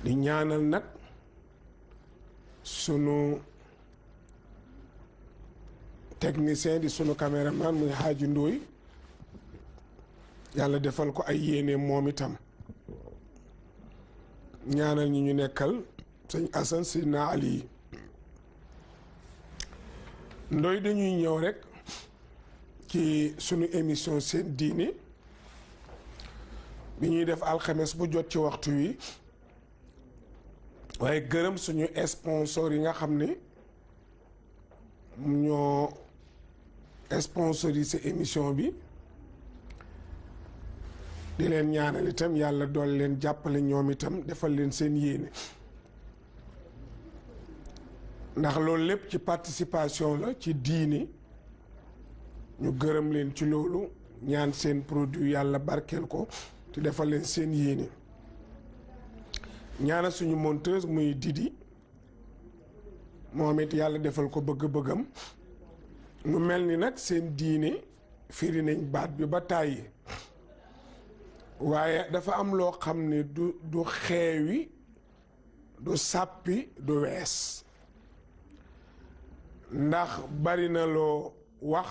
di ñaanal nag sunu technicien di sunu caméraman muy Hadji Ndoye yàlla defal ko ay yéene moom itam ñaanal ñi ñu nekkal sëñ Assane Sidna Ali Ndoye dañuy ñëw rek ci sunu émission seen diine bi ñuy def alxames bu jot ci waxtu wi waaye gërëm suñu sponsor yi nga xam ne ñoo sponsorisé émission bi di leen ñaanal itam yàlla dool leen jàppale ñoom itam defal leen seen yéene ndax loolu lépp ci participation la ci diine ñu gërëm leen ci loolu ñaan seen produit yàlla barkeel ko te defal leen seen yéene ñaana suñu monteuse muy Didi moom it yàlla defal ko bëgg-bëggam mu mel ni nag seen diine firi nañ baat bi ba tàyyi waaye dafa am loo xam ne du xeewi du sàppi du wees ndax bari na loo wax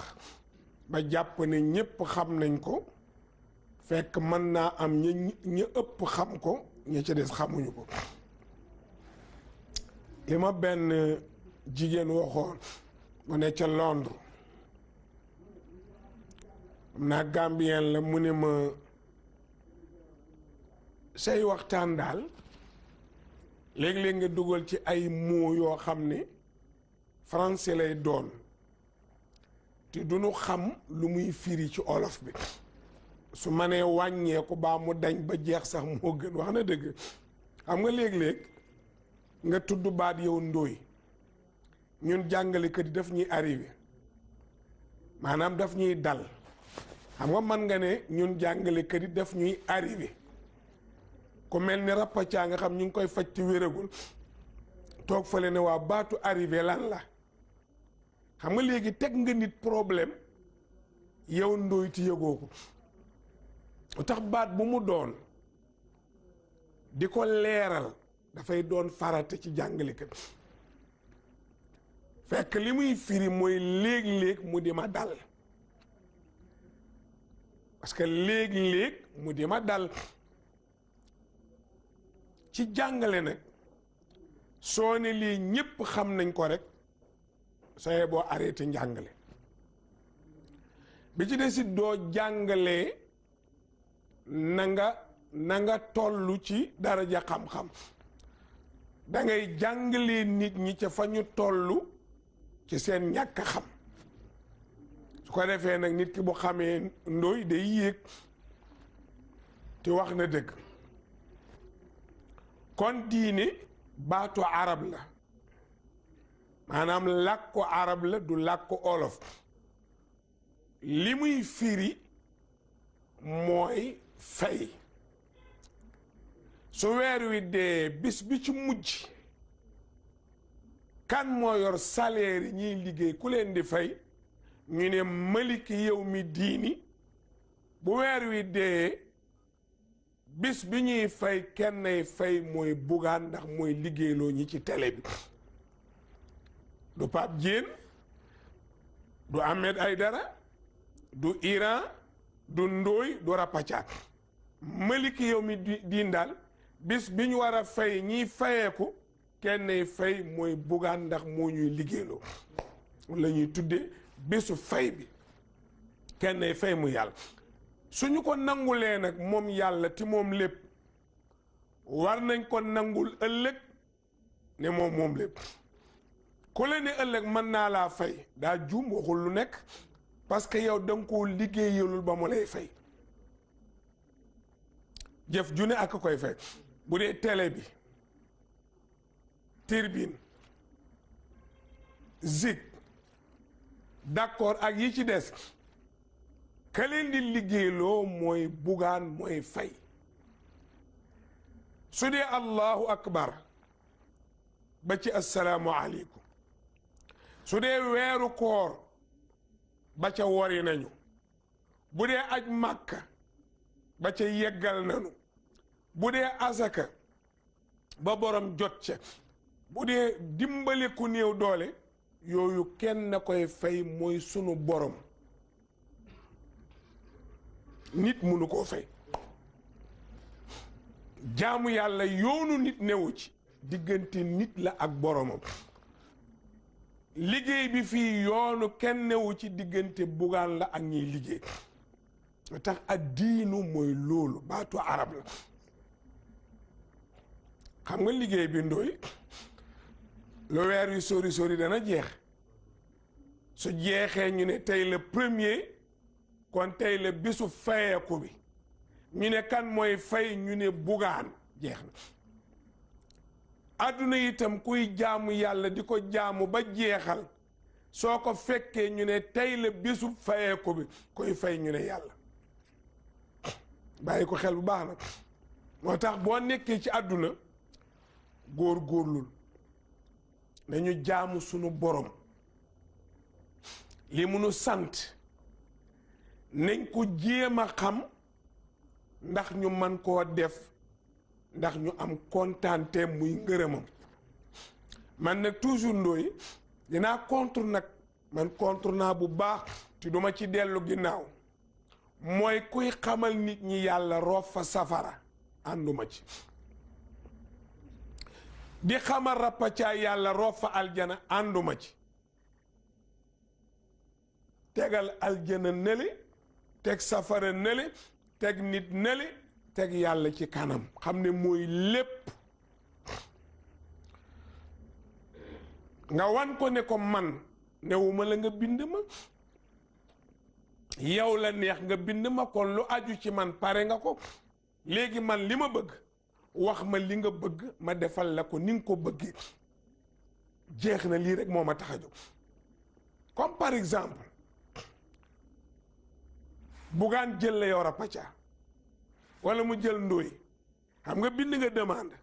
ba jàpp ne ñépp xam nañ ko fekk mën naa am ña ëpp xam ko ña ca des xamuñu ko li ma benn jigéen waxoon mu ne ca Londres am naa Gambien la mu ne ma say waxtaan daal léeg-léeg nga dugal ci ay mots yoo xam ne français lay doon te duñu xam lu muy firi ci olof bi su ma nee wàññeeku baa mu dañ ba jeex sax moo gën wax na dëgg xam nga léeg-léeg nga tudd baat yow Ndoye ñun jàngalekat yi daf ñuy arrivé maanaam daf ñuy dal xam nga mën nga ne ñun jàngalekat yi daf ñuy arrivé ku mel ni rappacaa nga xam ñu ngi koy faj ci wéragul toog fale ne waa baatu arrivé lan la xam nga léegi teg nga nit problème yow Ndoye ti yëgoo ko tax baat bu mu doon di ko leeral dafay doon farata ci jàngalekat fekk li muy firi mooy léeg-léeg mu di ma dal parce que léeg-léeg mu di ma dal ci jàngale nag soo ne lii ñépp xam nañ ko rek sooy boo arrêté njàngale bi ci desit doo jàngalee na nga tollu ci daraja xam-xam da ngay jàngalee nit ñi ca fa ñu tollu ci seen ñàkk a xam su ko defee nag nit ki bu xamee Ndoye day yéeg te wax na dëgg kon diine baatu arab la maanaam làkku arab la du làkku olof li muy firi mooy fay su weer wi dee bis bi ci mujj kan moo yor salaire yi ñuy liggéey ku leen di fay ñu ne maliki yow mi diini bu weer wi dee bis bi ñuy fay kennay fay mooy Bougane ndax mooy liggéeyloo ñi ci télé bi du Pape Diène du Ahmed Aïdara du Iran du Ndoye du Rapathia maliki yow mi diin daal bis bi ñu war a fay ñiy fayeeku kennay fay mooy Bougane ndax moo ñuy liggéeyloo la ñuy tuddee bisu fay bi kennay fay mu yàlla suñu ko nangulee nag moom yàlla ti moom lépp war nañ ko nangul ëllëg ne moom lépp ku la ne ëllëg mën naa laa fay daa juum waxul lu nekk parce que yow danga koo liggéeyalul ba mu lay fay jëf ju ne ak koy fay bu dee télé bi Tribune Zik d'accord ak yi ci des ka leen di liggéeyloo mooy Bougane mooy fay su dee allahu akbar ba ci assalaamu aleykum su dee weeru koor ba ca wori nañu bu dee aj màkka ba ca yeggal nañu bu dee asaka ba borom jot ca bu dee dimbale ku néew doole yooyu kenn na koy fay mooy sunu borom nit munu koo fay jaamu yàlla yoonu nit newu ci diggante nit la ak boromam liggéey bi fii yoonu kenn newu ci diggante bugaan la ak ñiy liggéey tax ad diinu mooy loolu baatu arab la xam nga liggéey bi ndooy lu weer wi sori sori dana jeex su jeexee ñu ne tey la premier kon tey la bisu fayeeku bi ñu ne kan mooy fay ñu ne bugaan jeex na àdduna itam kuy jaamu yàlla di ko jaamu ba jeexal soo ko fekkee ñu ne tey la bisu fayeeku bi koy fay ñu ne yàlla bàyyi ko xel bu baax nag moo tax boo nekkee ci àdduna góor-góorlul nañu jaamu sunu borom li munu sant nañ ko jéem a xam ndax ñu man koo def ndax ñu am kontaante muy ngërëmam man nag toujours ndooy dinaa contre nag man contre naa bu baax te duma ci dellu ginnaaw mooy kuy xamal nit ñi yàlla roof fa safara ànduma ci di xamal rappacaa yàlla roof fa aljana ànduma ci tegal aljana nële teg safara nële teg nit nële teg yàlla ci kanam xam ne mooy lépp nga wan ko ne ko man newuma la nga bind ma yow la neex nga bind ma kon lu aju ci man pare nga ko léegi man li ma bëgg wax ma li nga bëgg ma defal la ko ni nga ko bëggee jeex na lii rek moo ma tax a jóg comme par exemple bugaan jël la yow Rapathia wala mu jël ndóoy xam nga bind nga demande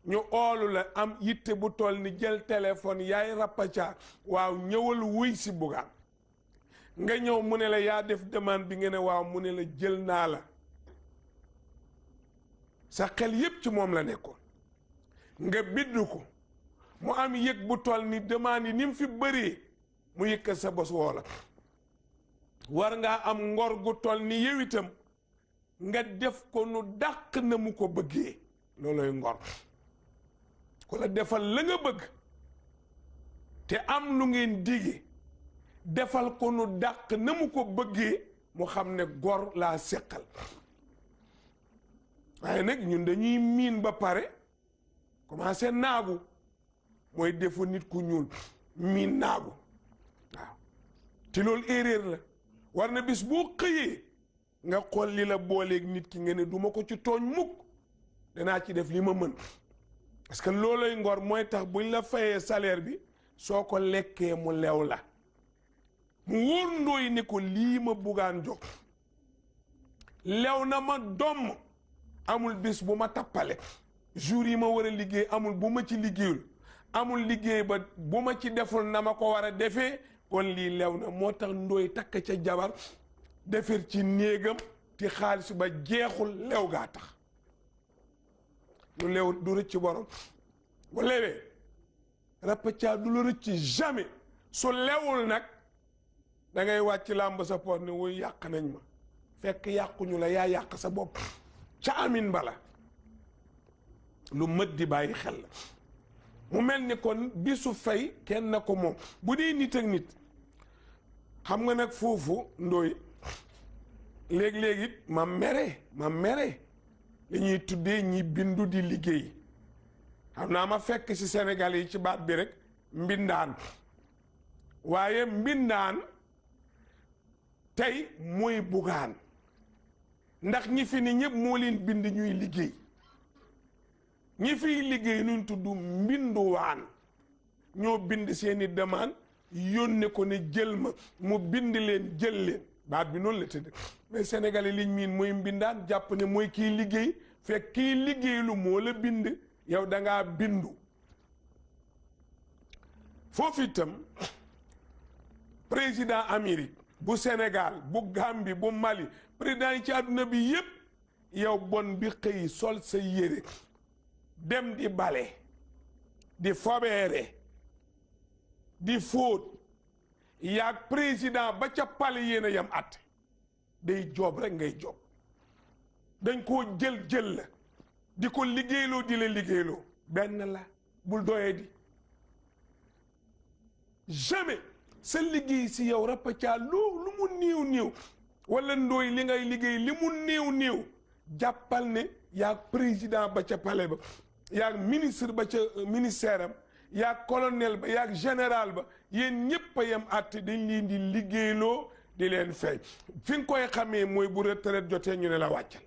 ñu oolu la am yitte bu toll ni jël téléphone yaay Rapathia waaw ñëwal wuy si bugaan nga ñëw mu ne la yaa def demande bi nga ne waaw mu ne la jël naa la sa xel yépp ci moom la nekkoon nga bidd ko mu am yëg bu toll ni demande yi ni mu fi bëree mu yëkkat sa bos woo la war ngaa am ngor gu toll ni yow itam nga def ko nu dàq na mu ko bëggee looloy ngor ku la defal la nga bëgg te am lu ngeen dige defal ko nu dàq na mu ko bëggee mu xam ne gor laa seqal waaye nag ñun dañuy miin ba pare commencé naagu mooy defu nit ku ñuul miin naagu waaw te loolu erreur la war na bis boo xëyee nga xool li la booleeg nit ki nga ne duma ko ci tooñ mukk danaa ci def li ma mën parce que looloy ngor mooy tax buñ la fayee salaire bi soo ko lekkee mu lew la mu wóor ndooy ne ko lii ma buggaan jox lew na ma domm amul bis bu ma tappale jour yi ma war a liggéey amul bu ma ci liggéeyul amul liggéey ba bu ma ci deful na ma ko war a defee kon lii lew na moo tax ndooy takk ca jabar defar ci néegam ti xaalis ba jeexul lew gaa tax lu lew du rëcc borom bu lewee Rapathia du la rëcc jamais su lewul nag da ngay wàcc làmb sa poot ne wuy yàq nañ ma fekk yàquñu la yaa yàq sa bopp ca amin bala lu mët di bàyyi xel la mu mel ni kon bisu fay kenn na ko moom bu dee nit ak nit xam nga nag foofu ndooy léeg-léeg it ma mere li ñuy tuddee ñi bindu di liggéey xam naa ma fekk ci Sénégal yi ci baat bi rek mbindaan waaye mbindaan tey mooy bugaan ndax ñi fi ni ñëpp moo leen bind ñuy liggéey ñi fiy liggéey nuñ tudd mbinduwaan ñoo bind seeni demande yónne ko ne jël ma mu bind leen jël leen baat bi noonu la tëdd mais sénégalais liñ miin mooy mbindaan jàpp ne mooy kiy liggéey fekk kiy liggéey lu moo la bind yow da ngaa bindu foofu itam président Amérique bu Sénégal bu Gambie bu Mali président yi ci àdduna bi yépp yow bon bi xëy sol sa yére dem di bale di fobeere di fóot yaag président ba ca pale yéen a yam at day joob rek ngay joob dañ koo jël la di ko liggéeyloo di la liggéeyloo benn la bul doyee di jamais sa liggéey si yow Rapathia lu mu néew wala ndooy li ngay liggéey li mu néew jàppal ne yaag président ba ca palais ba yaag ministre ba ca ministère am yaag colonel ba yaag général ba yéen ñëpp a yem àtte dañ leen di liggéeyloo di leen fay fi nga koy xamee mooy bu retraite jotee ñu ne la wàccal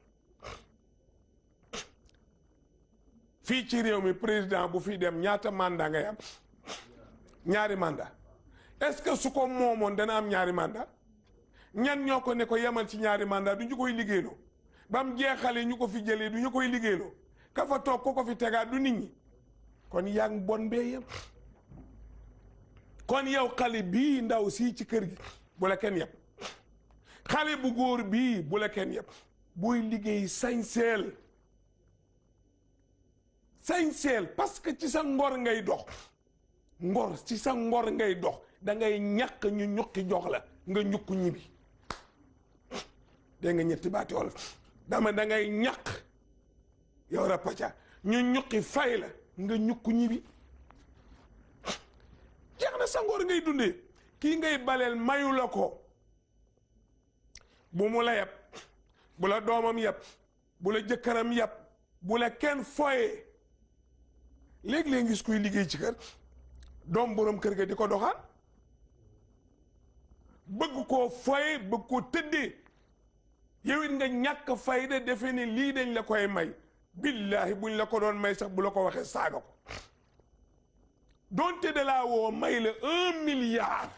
fii ci réew mi président bu fi dem ñaata mandat ngay am ñaari mandat est-ce que su ko moomoon dana am ñaari mandat ñan ñoo ko ne ko yemal ci ñaari mandat du ñu koy liggéeyloo ba mu jeexalee ñu ko fi jëlee du ñu koy liggéeyloo ka fa toog ko fi tegaat du nit ñi kon yaa ngi bon bee yem kon yow xale bii ndaw sii ci kër gi bu la kenn yeb xale bu góor bii bu la kenn yeb buy liggéey sañseel parce que ci sa ngor ngay dox ci sa ngor ngay dox da ngay ñàkk ñu ñukki jox la nga ñukk ñibi dégg nga ñetti baati wolof dama da ngay ñàkk yow Rapathia ñu ñukki fay la nga ñukk ñibi jeex na sa ngor ngay dundee kii ngay baleel mayu la ko bu mu la yeb bu la doomam yeb bu la jëkkëram yeb bu la kenn foyee léeg-léeg ngis kuy liggéey ci kër doom borom kër ga di ko doxaan bëgg koo foye bëgg koo tëddee yow it nga ñàkk fayda defe ne lii dañ la koy may billahi buñ la ko doon may sax bu la ko waxee saaga ko donte de laa woo may la 1 milliard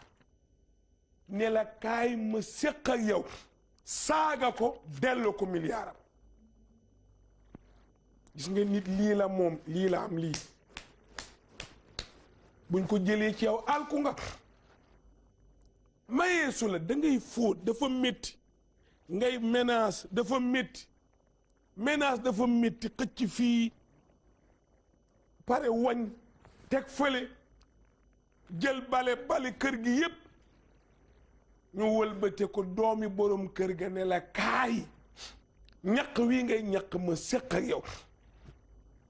ne la kaay ma séq ak yow saaga ko dellu ko milliard am gis nga nit lii la moom lii la am lii buñ ko jëlee ci yow alku nga mayee su la da ngay fóot dafa métti ngay ménage dafa métti xëcc fii pare wañ teg fële jël bale kër gi yépp ñu wëlbate ko doomi borom kër ga ne la kaay ñaq wi ngay ñaq ma séq ak yow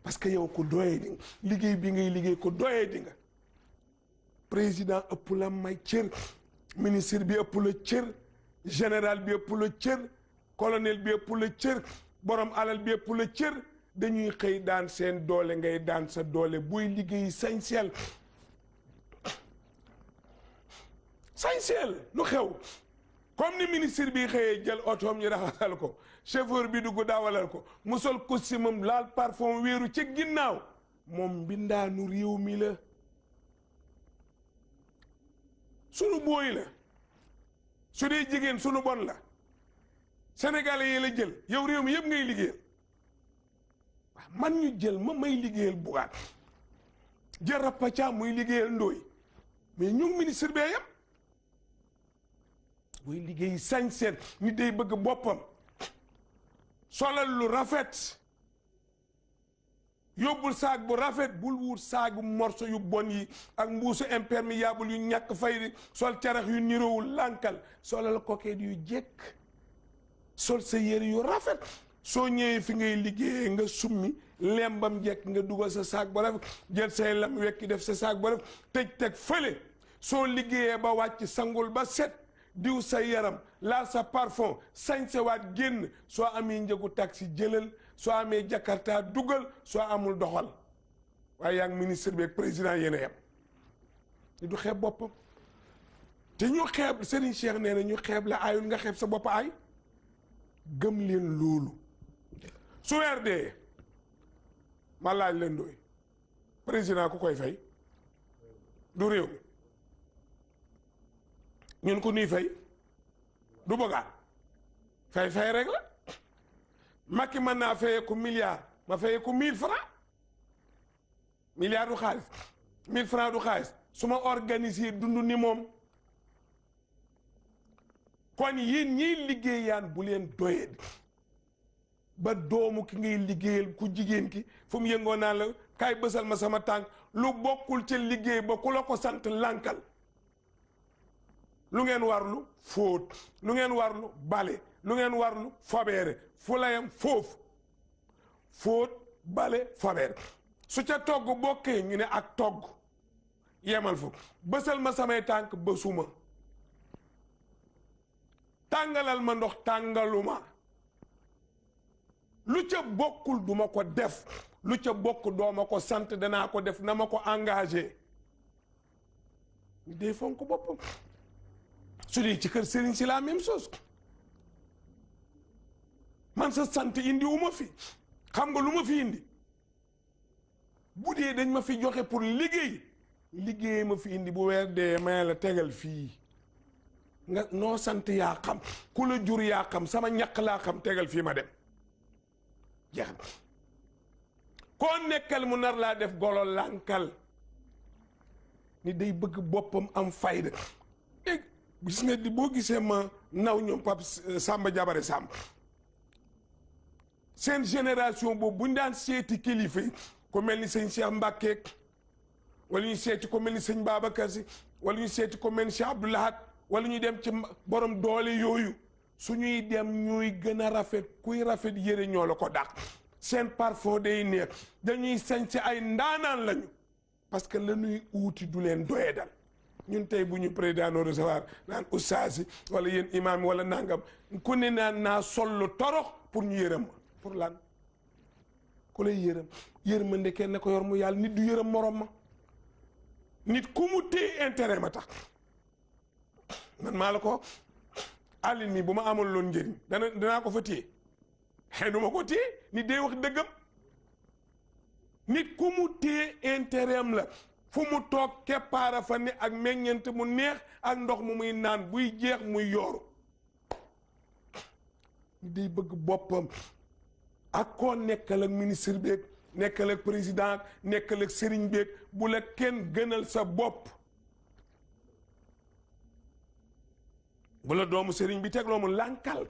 parce que yow ko doyee di nga liggéey bi ngay liggéey ko doyee di nga président ëpp la may cër ministre bi ëpp la cër général bi ëpp la cër colonel bi ëpp la cër borom alal bi ëpp la cër dañuy xëy daan seen doole ngay daan sa doole buy liggéey sañseel lu xew comme ni ministre bi xëyee jël otoom ñu raxasal ko chauffeur bi dugg dawalal ko mu sol costume laal parfum wéeru ci ginnaaw moom mbindaanu réew mi la sunu booy la su dee jigéen sunu bon la sénégalais yi la jël yow réew mi yëpp ngay liggéeyal man ñu jël ma may liggéeyal Bougane jël Rapathia muy liggéeyal Ndoye mais ñu ministre bee yam buy liggéey sañseen ñu day bëgg boppam solal lu rafet yóbbul saag bu rafet bul wut saagu morso yu bon yi ak mbuusu imperméable yu ñàkk fay sol carax yu niroowul lànkal solal coquette yu jekk sol sa yére yu rafet soo ñëwee fi ngay liggéeyee nga summi lembam jekk nga dugal sa saag ba rafet jël say lam wekki def sa saag ba rafet teg fële soo liggéeyee ba wàcc sangul ba set diw sa yaram laal sa parfum sañsewaat génn soo amee njëgu taxi jëlal soo amee jakarta dugal soo amul doxal waaye yaa ngi ministre bi ak président yéen a yem du xeeb boppam te ñu xeeb Serigne Cheikh nee na ñu xeeb la aayul nga xeeb sa bopp aay gëm leen loolu su weer dee ma laaj leen Ndoye président ku koy fay du réew mi ñun ko nuy fay du bëggaat fay rek la Macky mën naa fayee ko milliard ma fayee ko 1000 francs milliard du xaalis 1000 francs du xaalis su ma organiser dund ni moom kon yéen ñiy liggéeyaan bu leen ba doomu ki ngay liggéeyal ku jigéen ki fu mu yëngoo naan la kaay bësal ma sama tànk lu bokkul ca liggéey ba ku la ko sant lànkal. lu ngeen warlu fóot lu ngeen warlu bale lu ngeen warlu fobeere fu layam foofu fóot bale fobeere su ca togg bokkee ñu ne ak togg yemal fu bësal ma samay tànk bësuma tàngalal ma ndox tàngaluma lu ca bokkul duma ko def lu ca bokk dooma ko sant danaa ko def na ma ko engagé ñu dee fonk boppam su dee ci kër sëriñ si la même chose man sa sant indi wu ma fi xam nga lu ma fi indi bu dee dañ ma fi joxe pour liggéey ma fi indi bu weer dee may la tegal fii nga noo sant yaa xam ku la jur yaa xam sama ñaq laa xam tegal fii ma dem jeex na koo nekkal mu nar laa def golo lànkal ni day bëgg boppam am fayda gis nga di boo gisee ma naw ñoom Pape Samba Jabare Samb seen génération boobu buñ daan seeti kilifa yi ko mel ni sëñ Cheikh Mbacke wala ñu seeti ko mel ni sëñ Babacar Si wala ñu seeti ko mel ni Cheikh Abdou Lahad wala ñu dem ci borom doole yooyu suñuy dem ñuy gën a rafet kuy rafet yére ñoo la ko dàq seen parfum day neex dañuy sañ ci ay ndaanaan lañu parce que la ñuy uuti du leen doye dal ñun tey bu ñu président no recevoir naan oustaz wala yéen imam wala nangam ku ne naan naa sollu torox pour ñu yërëm ma pour lan ku lay yërmande kenn ko yor mu yàlla nit du yërëm morom ma nit ku mu téye intérêt ma tax man maa la ko àllin mi bu ma amoon loon njëriñ danaa ko fa téye xëy duma ko téye nit day wax dëggam nit ku mu téye intérêt am la fu mu toog keppaara fa ne ak meññeent mu neex ak ndox mu muy naan buy jeex muy yooru day bëgg boppam ak koo nekkal ak ministre beeg nekkal ak président nekkal ak sëriñ beeg bu la kenn gënal sa bopp bu la doomu sëriñ bi tegloo mu lànkal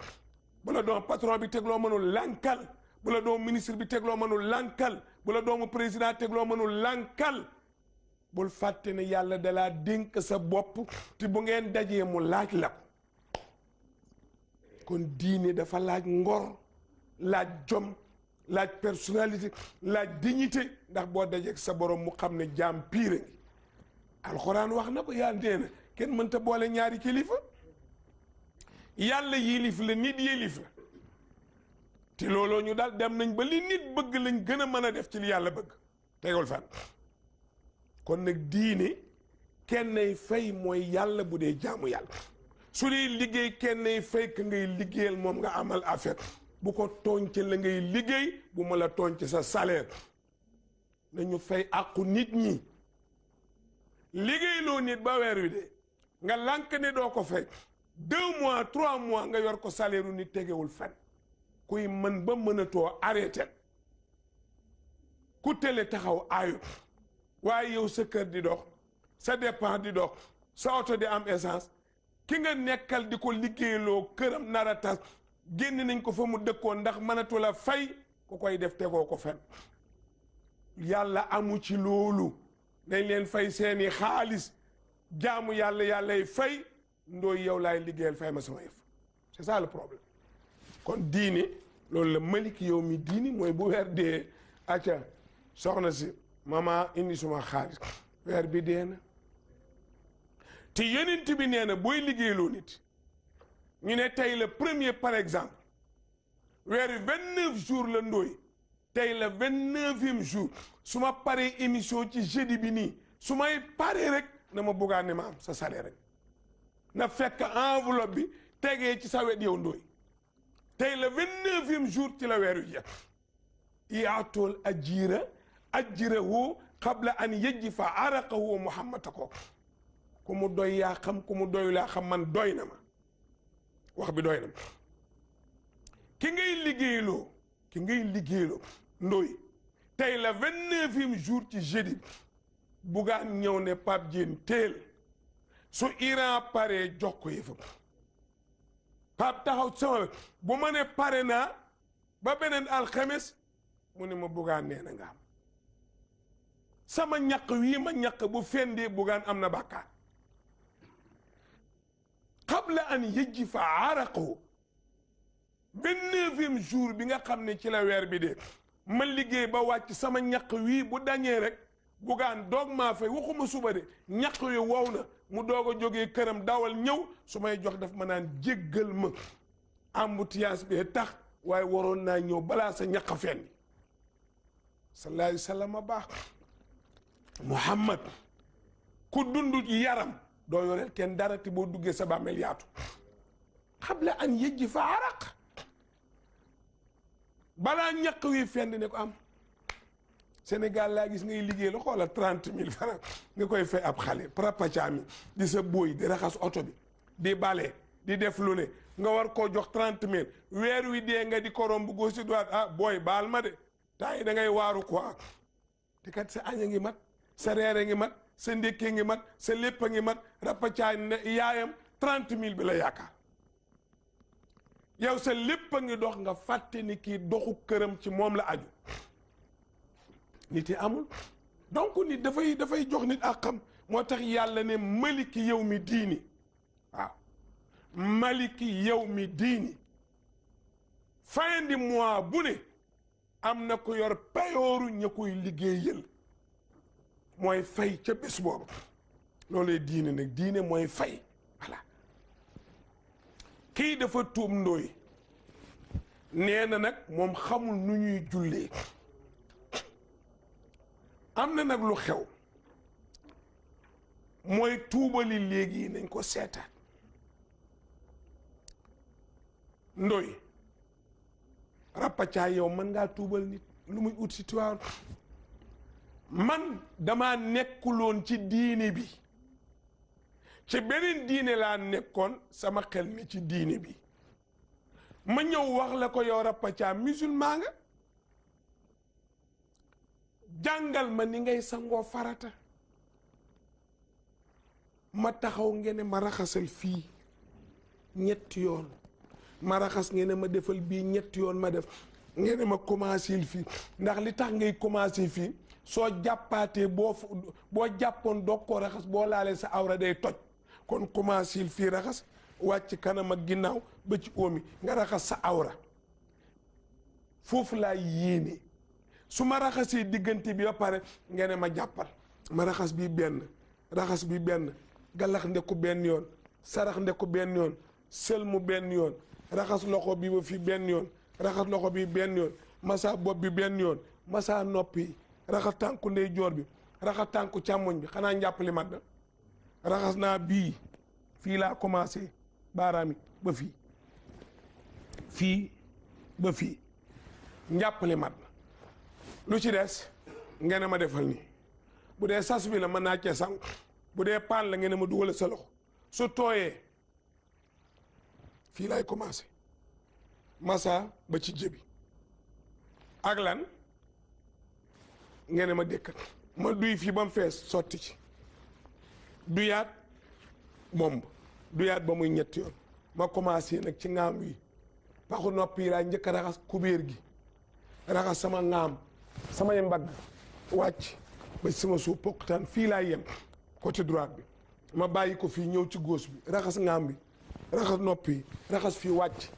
bu la doomu patron bi tegloo mënul lànkal bu la doomu ministre bi tegloo mënul lànkal bu la doomu président tegloo mënul lànkal bul fàtte ne yàlla dalaa dénk sa bopp te bu ngeen dajee mu laaj la ko kon diine dafa laaj ngor laaj jom laaj personnalité laaj dignité ndax boo dajeek sa borom mu xam ne jaam piire ngi alxuraan wax na ko yàlla nee na kenn mënta boole ñaari kilifa yàlla yilif la nit yilif la te looloo ñu daal dem nañ ba li nit bëgg lañ gën a mën a def ci li yàlla bëgg tegul fan kon nag diine kennay fay mooy yàlla bu dee jaamu yàlla su dee liggéey kennay fay ka ngay liggéeyal moom nga amal affaire bu ko tooñ ci la ngay liggéey bu ma la tooñ ci sa salaire nañu fay àqu nit ñi liggéeyloo nit ba weer wi de nga lànk ne doo ko fay 2 mois 3 mois nga yor ko salaire u nit tegewul fen kuy mën ba mënatoo arrêté ku télé taxaw aayu waaye yow sa kër di dox sa dépense di dox sa oto di am essence ki nga nekkal di ko liggéeyloo këram nara tas génn nañ ko fa mu dëkkoon ndax mënatu la fay ku koy def tegoo ko fen yàlla amu ci loolu dañ leen fay seeni xaalis jaamu yàllay fay ndooy yow laay liggéeyal fay ma sama yëf c'est ça le problème kon diini loolu la malik yow mi diini mooy bu weer dee acca soxna si mama indi suma xaalis weer bi dee na te yonent bi nee na booy liggéeyloo nit ñu ne tey la premier par exemple weer wi 29 jours la ndooy tey la 29e jour su ma paree émission ci jeudi bi nii su may paree rek na ma buggaan ne ma am sa salaire rek na fekk enveloppe bi tegee ci sa wet yow ndooy tey la 29e jour ci la weer wi jeex yaatool ajirahu qabla an yajfa araqahu muhammad ko ku mu doy yaa xam ku mu doy laa xam man doy na ma wax bi doy na ma ki ngay liggéeyloo ndooy tey la 29e jour ci jeudi bugaan ñëw ne Pape Diène teel su Iran pare jox ko yëfam Pape taxaw sama bu ma ne pare naa ba beneen alxames mu ne ma Bougane nee na nga am sama ñaq wii ma ñaq bu fendee Bougane am na bàkkaar qabla an yëjji fa araqahu ba 9e jour bi nga xam ne ci la weer bi dee ma liggéey ba wàcc sama ñaq wii bu dañee rek Bougane doog maa fay waxuma suba de ñaq wi wow na mu doog a jógee këram dawal ñëw su may jox daf ma naan jéggal ma embouteillage bi tax waaye waroon naa ñëw balaa sa ñaq fenn sallallahu alayhi wa sallam a baax Muhammad ku dundut yaram doo yoreel kenn dara te boo duggee sa bàmmeel yaatu qabla an yëjji fa araq balaa ñaq wi fenn ne ko am Sénégal laa gis ngay liggéey la xoolal 30 000 francs nga koy fay ab xale prapacaami di sa booy di raxas oto bi di bale di def lu ne nga war koo jox 30 000 weer wi dee nga di ko romb gauche droite ah booy baal ma de temps yi da ngay waaru quoi te kat sa añ a ngi mat sa reer a ngi mat sa ndékkee ngi mat sa lépp a ngi mat rapacaa ne yaayam 30 000 bi la yaakaar yow sa lépp a ngi dox nga fàtte ni kii doxu këram ci moom la aju nit yi amul donc nit dafay jox nit ak xam moo tax yàlla ne maliki yow mi diini waaw maliki yow mi diini fin du mois bu ne am na ko yor payooru ña koy liggéeyal mooy fay ca bés boobu loolay diine nag diine mooy fay voilà kii dafa tuub ndooy nee na nag moom xamul nu ñuy jullee am na nag lu xew mooy tuubali léegi nañ ko seetaat ndoy rappacaa yow mën ngaa tuubal nit lu muy ut si tuwaaw man dama nekkuloon ci diine bi ci beneen diine laa nekkoon sama xel mi ci diine bi ma ñëw wax la ko yow rappacaa musulman nga jàngal ma ni ngay sangoo farata ma taxaw ngeen ma raxasal fii ñetti yoon ma raxas ngeen ma defal bii ñetti yoon ma def ngeen ma commencé fii ndax li tax ngay commencé fii soo jàppaatee boo jàppoon doog koo raxas boo laalee sa awra day toj kon commencé fii raxas wàcc kanam ak ginnaaw ba ci óomi nga raxas sa awra foofu laa yéene su ma raxasee diggante bi ba pare ngeen ma jàppal ma raxas bi benn galax ndeku benn yoon sarax ndeku benn yoon sëlmu benn yoon raxas loxo bi ba fii benn yoon raxas loxo bi benn yoon masa bopp bi benn yoon masa noppi raxas tànku ndeyjoor bi raxas tànku càmmoñ bi xanaa njàppali mat na raxas naa bii fii laa commencé baaraami ba fii ba fii njàppali mat na lu ci des ngeen ma defal nii bu dee sas bi la mën naa cee sangu bu dee paan la ngeen ma dugal sa loxo su tooyee fii laay commencé massa ba ci jëbi ak lan ngeen ma dékkat ma duy fii ba mu fees sotti ci duyaat bomb duyaat ba muy ñetti yoon ma commencé nag ci ŋaam wi paxu noppi laa njëkk a raxas kubéer gi raxas sama ŋaam samay mbagg wàcc ba sama suuf pokkutaan fii laa yem côté droite bi ma bàyyi ko fii ñëw ci gauche bi raxas ŋaam bi raxas noppi raxas fii wàcc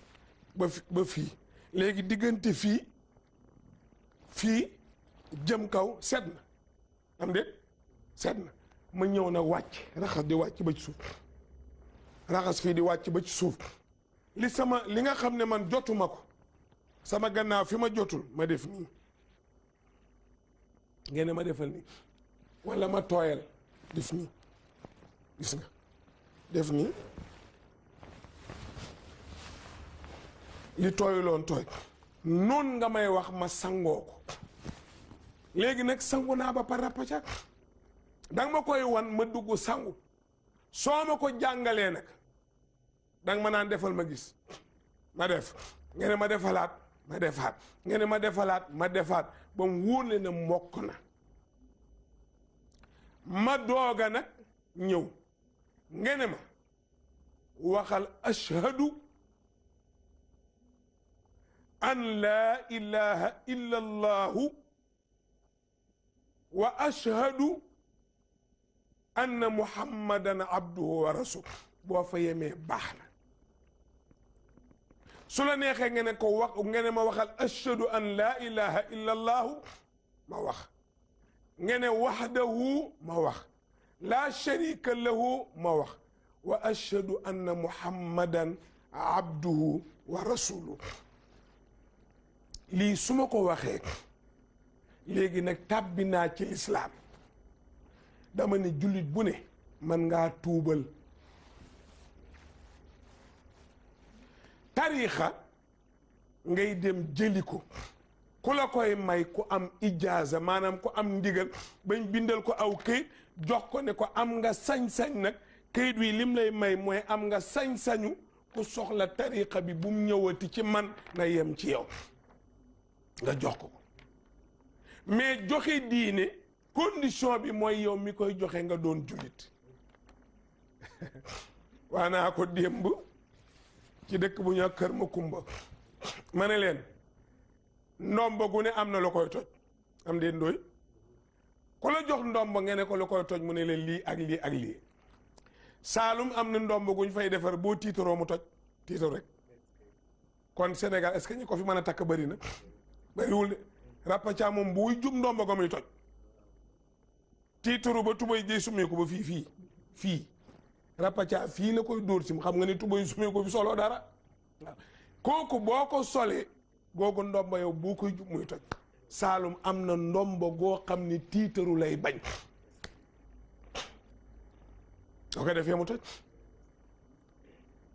ba fii léegi diggante fii jëm kaw set na am déet set na ma ñëw nag wàcc raxas di wàcc ba ci suuf raxas fii di wàcc ba ci suuf li nga xam ne man jotuma ko sama gannaaw fi ma jotul ma def nii ngeen ma defal nii wala ma tooyal def nii gis nga def nii li tooyuloon tooy noon nga may wax ma sangoo ko léegi nag sangu naa ba par rappaca danga ma koy wan ma dugg sangu soo ma ko jàngalee nag danga ma naan defal ma gis ma def ngeen ma defalaat ma defaat ngeen ma defalaat ma defaat ba mu wóor le na mokk na ma dooga nag ñëw ngeen ma waxal ashhadu an laa ilaha illa allahu wa ashhadu anna muhammadan abduhu wa rasul boo fa yemee baax na su la neexee nga ne ko wax nga ne ma waxal ashhadu an laa ilaha illa allahu ma wax nga ne waxdahu ma wax laa sharika lahu ma wax wa ashhadu anna muhammadan abduhu wa rasuluhu lii su ma ko waxee léegi nag tàbbi naa ci lislaam dama ne jullit bu ne man ngaa tuubal tariixa ngay dem jëli ko ku la koy may ku am ijaaza maanaam ku am ndigal bañ bindal ko aw këyit jox ko ne ko am nga sañ-sañ nag këyit wi lim lay may mooy am nga sañ-sañu ku soxla tariixa bi bu mu ñëwati ci man na yem ci yow nga jox ko mais joxe diine condition bi mooy yow mi koy joxe nga doon jullit waa naa ko démb ci dëkk bu ñoo Kër Makumba ma ne leen ndomba gu ne am na lu koy toj am dee ndooy ku la jox ndomba nga ne ko lu koy toj mu ne leen lii ak lii ak lii Saalum am na ndomba guñ fay defar boo tiitaroo mu toj tiitar rek kon Sénégal est-ce que ñi ko fi mën a takk bëri na bëriwul de Rapathia moom buy jub ndomba ga muy toj tiitaru ba tubay jëy sumeeku ba fii Rapathia fii la koy dóor si mu xam nga ni tubay sumeeku fi solo dara waaw kooku boo ko solee googu ndomba yow boo koy jub muy toj Saalum am na ndomba goo xam ni tiitaru lay bañ soo ko defee mu toj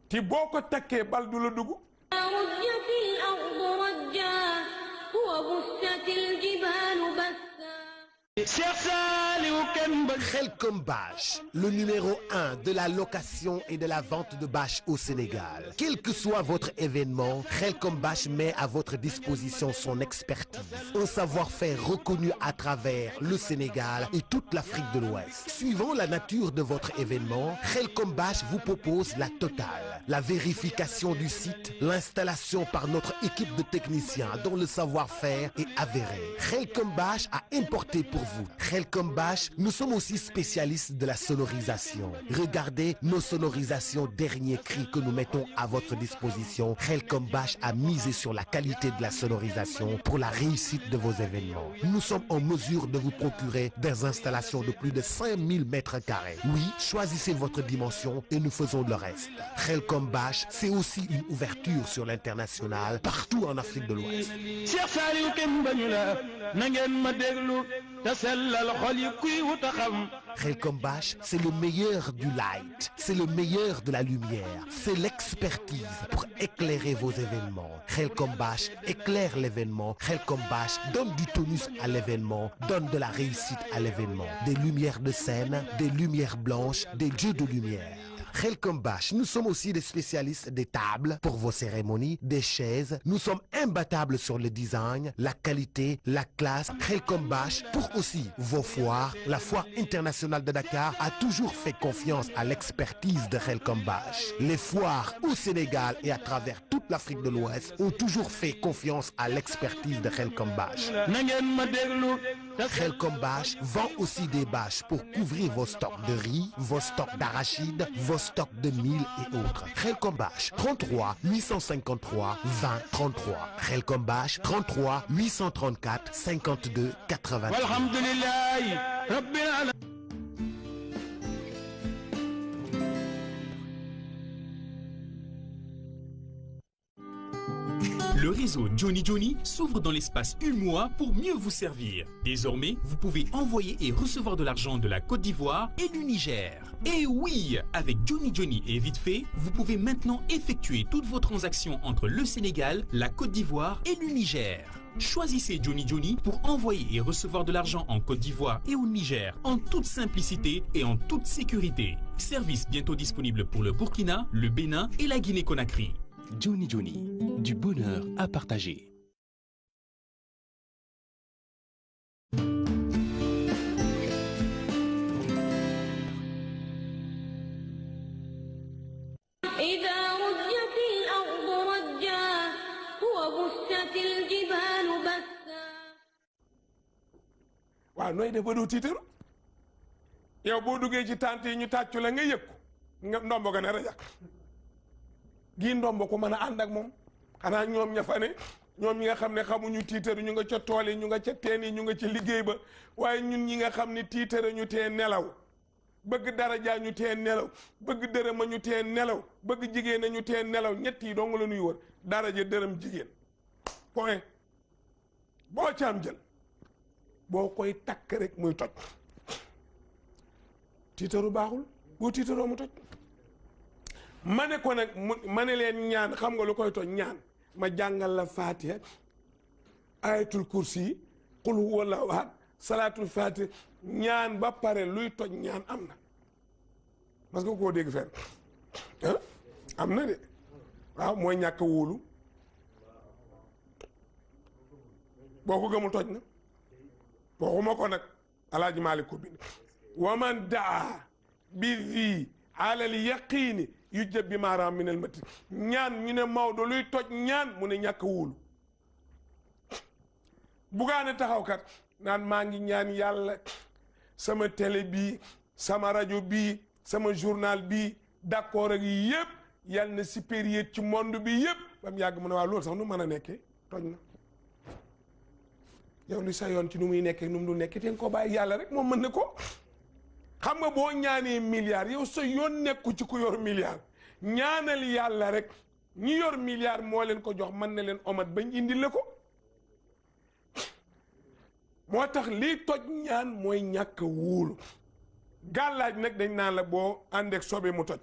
ti boo ko takkee bal du la dugg Khelcom Bâche, le numéro 1 de la location et de la vente de bâches au Sénégal. Quel que soit votre événement, Khelcom Bâche met à votre disposition son expertise, un savoir-faire reconnu à travers le Sénégal et toute l'Afrique de l'Ouest. Suivant la nature de votre événement, Khelcom Bâche vous propose la totale. La vérification du site, l'installation par notre équipe de techniciens dont le savoir-faire est avéré. Khelcom Bâche a importé pour vous. Khelcom Bâche, nous sommes aussi spécialistes de la sonorisation. Regardez nos sonorisations dernier cri que nous mettons à votre disposition. Khelcom Bâche a misé sur la qualité de la sonorisation pour la réussite de vos événements. Nous sommes en mesure de vous procurer des installations de plus de 5000 mètres carrés. Oui, choisissez votre dimension et nous faisons le reste. Khelcom Bâche, c'est aussi une ouverture sur l'international partout en Afrique de l'Ouest. Khelcom Bâche, c'est le meilleur du light, c'est le meilleur de la lumière, c'est l'expertise pour éclairer vos événements. Khelcom Bâche éclaire l'événement. Khelcom Bâche donne du tonus à l'événement, donne de la réussite à l'événement. Des lumières de scène, des lumières blanches, des jeux de lumière. Khelcom Bâche, nous sommes aussi des spécialistes des tables pour vos cérémonies, des chaises. Nous sommes imbattables sur le design, la qualité, la classe. Khelcom Bâche pour aussi vos foires. La foire internationale de Dakar a toujours fait confiance à l'expertise de Khelcom Bâche. Les foires au Sénégal et à travers toute l'Afrique de l'Ouest ont toujours fait confiance à l'expertise de Khelcom Bâche. Khelcom Bâche vend aussi des bâches pour couvrir vos stocks de riz, vos stocks d'arachides, vos stocks de mil et autres. Khelcom Bâche 33 853 20 33. Khelcom Bâche 33 834 52 80. Le réseau Johnny Johnny s'ouvre dans l'espace UMOA pour mieux vous servir. Désormais, vous pouvez envoyer et recevoir de l'argent de la Côte d'Ivoire et du Niger. Et oui, avec Johnny Johnny et Vite Fait, vous pouvez maintenant effectuer toutes vos transactions entre le Sénégal, la Côte d'Ivoire et le Niger. Choisissez Johnny Johnny pour envoyer et recevoir de l'argent en Côte d'Ivoire et au Niger en toute simplicité et en toute sécurité. Service bientôt disponible pour le Burkina, le Bénin et la Guinée-Conakry. Johnny Johnny, du bonheur à partager. إذا رجت الأرض رجا وبست وكانت الجبال بثا waaw nooy def ba doo tiitaru yow boo duggee ci tànt yi ñu tàccu la nga yëkku nga ndombo ga ne rajak gii ndombo ko mën a ànd ak moom xanaa ñoom ña fa ne ñoom ñi nga xam ne xamuñu tiitaru ñu nga ca tool yi ñu nga ca teen yi ñu nga ca liggéey ba waaye ñun ñi nga xam ne tiitaru ñu tee nelaw bëgg daraja ñu tee nelaw bëgg dërëm ñu tee nelaw bëgg jigéen ñu tee nelaw ñett yi dong la ñuy wër daraja dërëm jigéen point boo ca am jël boo koy takk rek muy toj tiitaru baaxul boo tiitaroo mu toj ma ne ko nag ma ne leen ñaan xam nga lu koy toj ñaan ma jàngal la fatiha ayatul kursi yi qul huwallahu ahad salaatul fatiha ñaan ba pare luy toj ñaan am na parce que koo dégg fenn am na de waaw mooy ñàkk wóolu boo ko gëmul toj na waxuma ko nag alaaji Maalik ko bind wa man daa bi di alal yaqiini yu jëb bi maaraam min al mati ñaan ñu ne Maodo luy toj ñaan mu ne ñàkk wóolu bugaane taxaw kat naan maa ngi ñaan yàlla sama télé bii sama rajo bii sama journal bii d'accord ak yëpp yàlla na supérieur ci monde bi yëpp ba mu yàgg mu ne waaw loolu sax nu mën a nekkee toj na yow li sa yoon ci nu muy nekkee nu mu dul nekkee te nga ko bàyyi yàlla rek moom mën na ko xam nga boo ñaanee milliard yow sa yoon nekku ci ku yor milliard ñaanal yàlla rek ñi yor milliard moo leen ko jox mën na leen omat bañ indil la ko moo tax lii toj ñaan mooy ñàkk wóolu gàllaaj nag dañ naan la boo àndeek sobe mu toj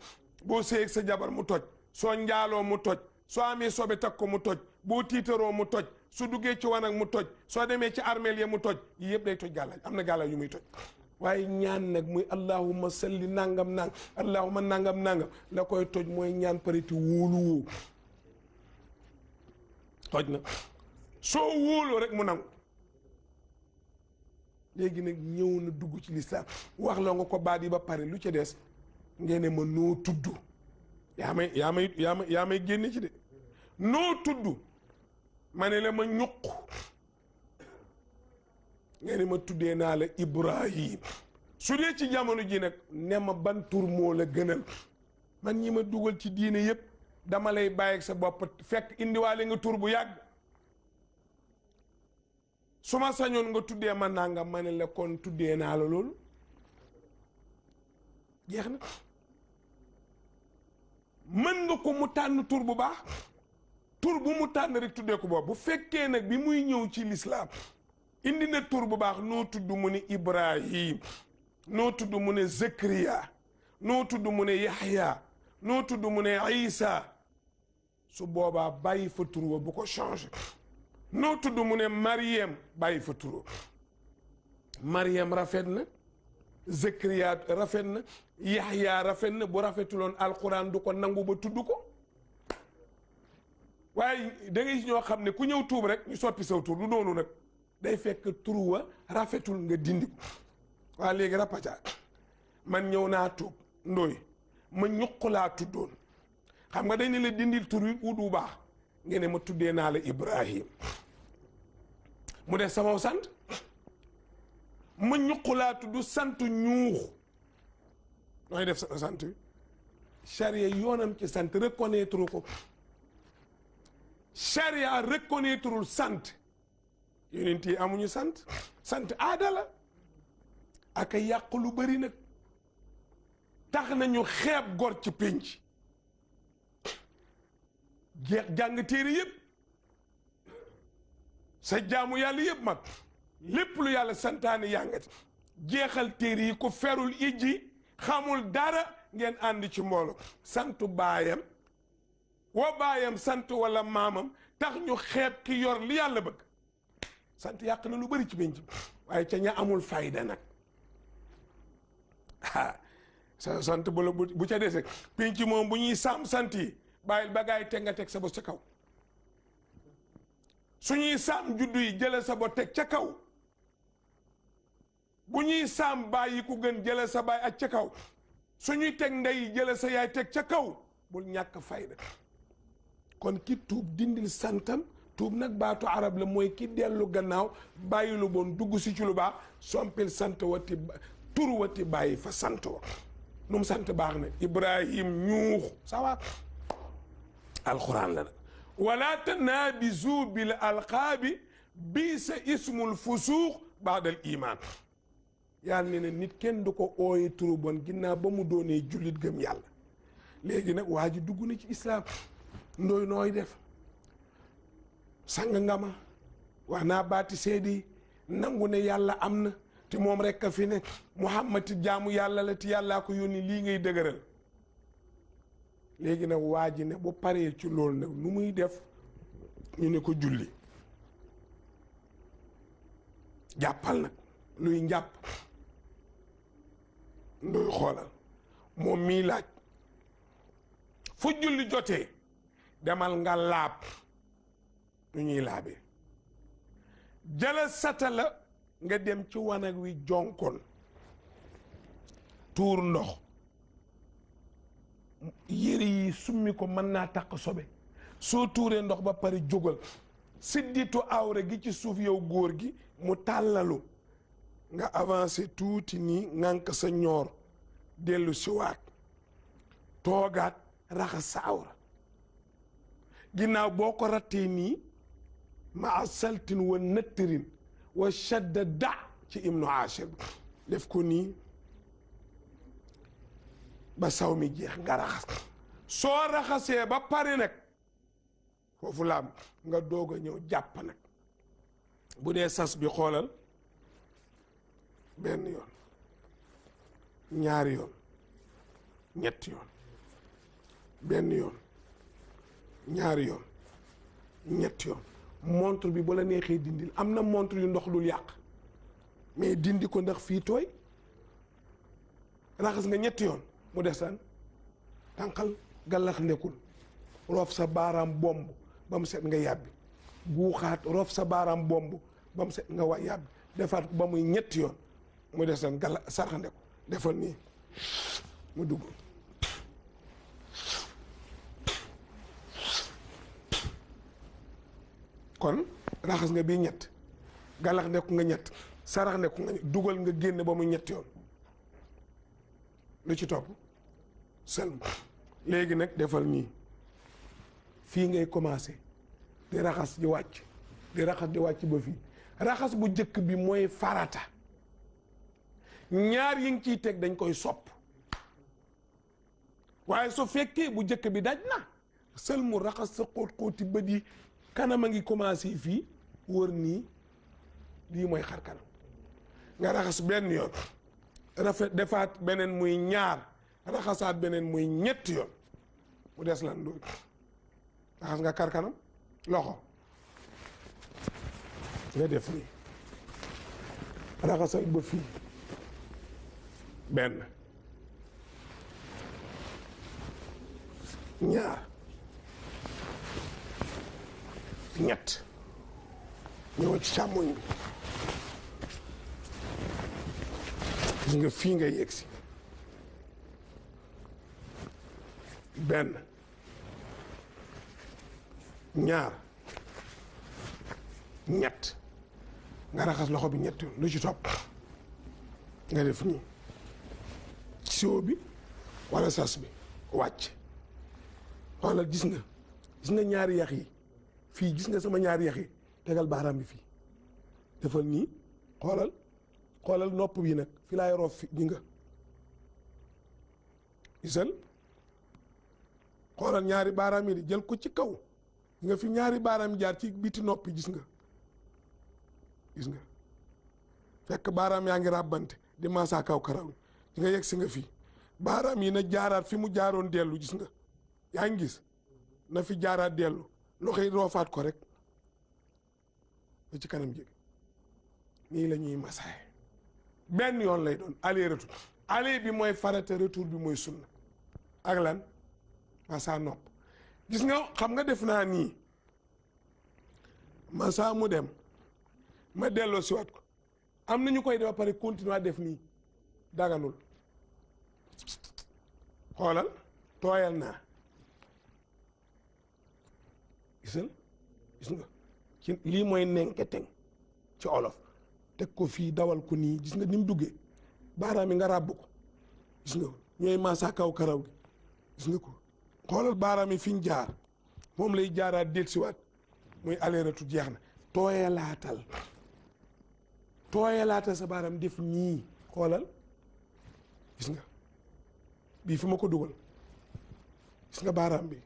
boo séyeeg sa jabar mu toj soo njaaloo mu toj soo amee sobe takk ko mu toj boo tiitaroo mu toj su duggee ci wanag mu toj soo demee ci armeel ya mu toj yii yëpp day toj gàllaaj am na gàllaaj yu muy toj waaye ñaan nag muy allahumma salli nangam nangam allahumma nangam nangam la koy toj mooy ñaan pariti wóolu woo toj na soo wóoloo rek mu nangu léegi nag ñëw na dugg ci lislaam wax la nga ko baat yi ba pare lu ca des ngeen ne ma noo tudd yaa may génne ci de noo tudd ma ne la ma ñuq ngeen ne ma tuddee naa la Ibrahim su dee ci jamono ji nag ne ma ban tur moo la gënal man ñi ma dugal ci diine yëpp dama lay bàyyi ak sa bopp fekk indiwaale nga tur bu yàgg su ma sañoon nga tuddee ma nangam ma ne la kon tuddee naa la loolu jeex na mën nga ko mu tànn tur bu baax tur bu mu tànn rek tuddee ko boobu bu fekkee nag bi muy ñëw ci lislaam indi na tur bu baax noo tudd mu ne Ibrahim noo tudd mu ne Zakariya noo tudd mu ne Yahya noo tudd mu ne Isa su boobaa bàyyi fa tur wa bu ko changé noo tudd mu ne Mariam bàyyi fa tur wa Mariam rafet na Zakariya rafet na Yahya rafet na bu rafetuloon alquran du ko nangu ba tudd ko waaye da ngay ñoo xam ne ku ñëw tuub rek ñu soppi saw tur du noonu nag day fekk tur wa rafetul nga dindi ko waa léegi rapaca man ñëw naa tuub ndooy ma ñuq laa tuddoon xam nga dañ ne la dindil tur wi ut bu baax ngeen ne ma tuddee naa la Ibrahim mu def sama sant ma ñuq laa tudd sant ñuux nooy def sa sant wi charia yoonam ci sant reconnaître ko charia reconnaîtreul sant yonent yi amuñu sant aada la ak a yàq lu bari nag tax nañu xeeb gor ci pénc jeex jàng téere yëpp sa jaamu yàlla yëpp mag lépp lu yàlla santaane yàngati jeexal téere yi ko ferul ijji xamul dara ngeen ànd ci mbooloo santu baayam wa baayam sant wala maamam tax ñu xeeb ki yor li yàlla bëgg sant yàq na lu bari ci penc waaye ca ña amul fayda nag sa sant bu ca dese penc moom bu ñuy saam sant yi bàyyil ba gaay teg nga teg sa bos ca kaw su ñuy saam juddu yi jële sa bos teg ca kaw bu ñuy saam bàyyi ku gën jële sa baay ak ca kaw su ñuy teg ndey jële sa yaay teg ca kaw bul ñàkk fayda kon ki tuub dindil santam tuub nag baatu arab la mooy ki dellu gannaaw bàyyi lu bon dugg si ci lu baax sompil sant wati tur wati bàyyi fa sant wa nu mu sant baax na Ibrahim ñuux sawa alquran la nag wala tanaabizu bil alqaabi bisa ismul fusuuq baadal iman yàlla ne ne nit kenn du ko ooye turu bon ginnaaw ba mu doonee jullit gëm yàlla léegi nag waa ji dugg na ci islaam ndooy nooy def sang nga ma wax naa baati seedi nangu ne yàlla am na te moom rek a fi ne Muhammad jaamu yàlla la te yàllaa ko yónni lii ngay dëgëral léegi nag waa ji ne bu paree ci loolu nag nu muy def ñu ne ko julli jàppal nag luy njàpp ndoy xoolal moom mii laaj fu julli jotee demal nga laab nu ñuy laabee jëla sata la nga dem ci wanag wi jonkon tuur ndox yére yi summi ko mën naa takk sobe soo tuuree ndox ba pare jógal sidditu awra gi ci suuf yow góor gi mu tàllalu nga avancé tuuti nii ngànk sa ñoor dellu si waat toogaat raxas sa awra ginnaaw boo ko rattee nii ma saltin wa nëttirin wa shadda da ci ibnu ashir def ko nii ba saw mi jeex nga raxas soo raxasee ba pare nag foofu laam nga doog a ñëw jàpp nag bu dee sas bi xoolal benn yoon ñaari yoon ñetti yoon benn yoon ñaari yoon ñetti yoon montre bi bu la neexee dindil am na montre yu ndox dul yàq mais dindi ko ndax fii tooy raxas nga ñetti yoon mu desaan tànqal gallax ndekul roof sa baaraam bomb ba mu set nga yàbbi guuxaat roof sa baaraam bomb ba mu set nga wa yàbbi defaat ko ba muy ñetti yoon mu desaan galla sarxande ko defal nii mu dugg kon raxas nga bii ñett galax nekku nga ñett sarax nekku nga dugal nga génne ba mu ñett yoon lu ci topp sëlm léegi nag defal nii fii ngay commencé di raxas di wàcc di raxas di wàcc ba fii raxas bu jëkk bi mooy farata ñaar yi ngi ciy teg dañ koy sopp waaye su fekkee bu jëkk bi daj na sëlmu raxas sa xóot-xóoti bët yi kanam a ngi commencé fii wër nii lii mooy xar kanam nga raxas benn yoon rafet defaat beneen muy ñaar raxasaat beneen muy ñetti yoon mu des lan doo raxas nga kar kanam loxo nga def nii raxasal ba fii benn ñaar ñett ñëw ci càmmoñ bi gis nga fii nga yegg si benn ñaar ñett nga raxas loxo bi ñett lu ci topp nga def nii siwo bi walla sas bi wàcc xoolal gis nga ñaari yax yi fii gis nga sama ñaari yax yi tegal baaraam bi fii defal nii xoolal nopp bi nag fi laay roof fi gi nga gisal xoolal ñaari baaraam yi di jël ko ci kaw nga fi ñaari baaraam yi jaar ci biti noppi gis nga fekk baaraam yaa ngi ràbbante di maasaa kaw karaw gi nga yegg si nga fii baaraam yi na jaaraat fi mu jaaroon dellu gis nga yaa ngi gis na fi jaaraat dellu loxo yi roofaat ko rek ba ci kanam jég nii la ñuy masaay benn yoon lay doon aller retour aller bi mooy farata retour bi mooy sunna ak lan masa nopp gis nga xam nga def naa nii masa mu dem ma delloo si waat ko am na ñu koy def ba pare continuer def nii daganul xoolal tooyal naa gis nga ci lii mooy nenketeng ci olof teg ko fii dawal ko nii gis nga ni mu duggee baaraam yi nga ràbb ko gis nga ñooy maasa kaw karaw gi gis nga ko xoolal baaraam yi fi ñu jaar moom lay jaaraat dellusiwaat muy aleeratu jeex na tooyalaatal sa baaraam def nii xoolal gis nga bii fi ma ko dugal gis nga baaraam bi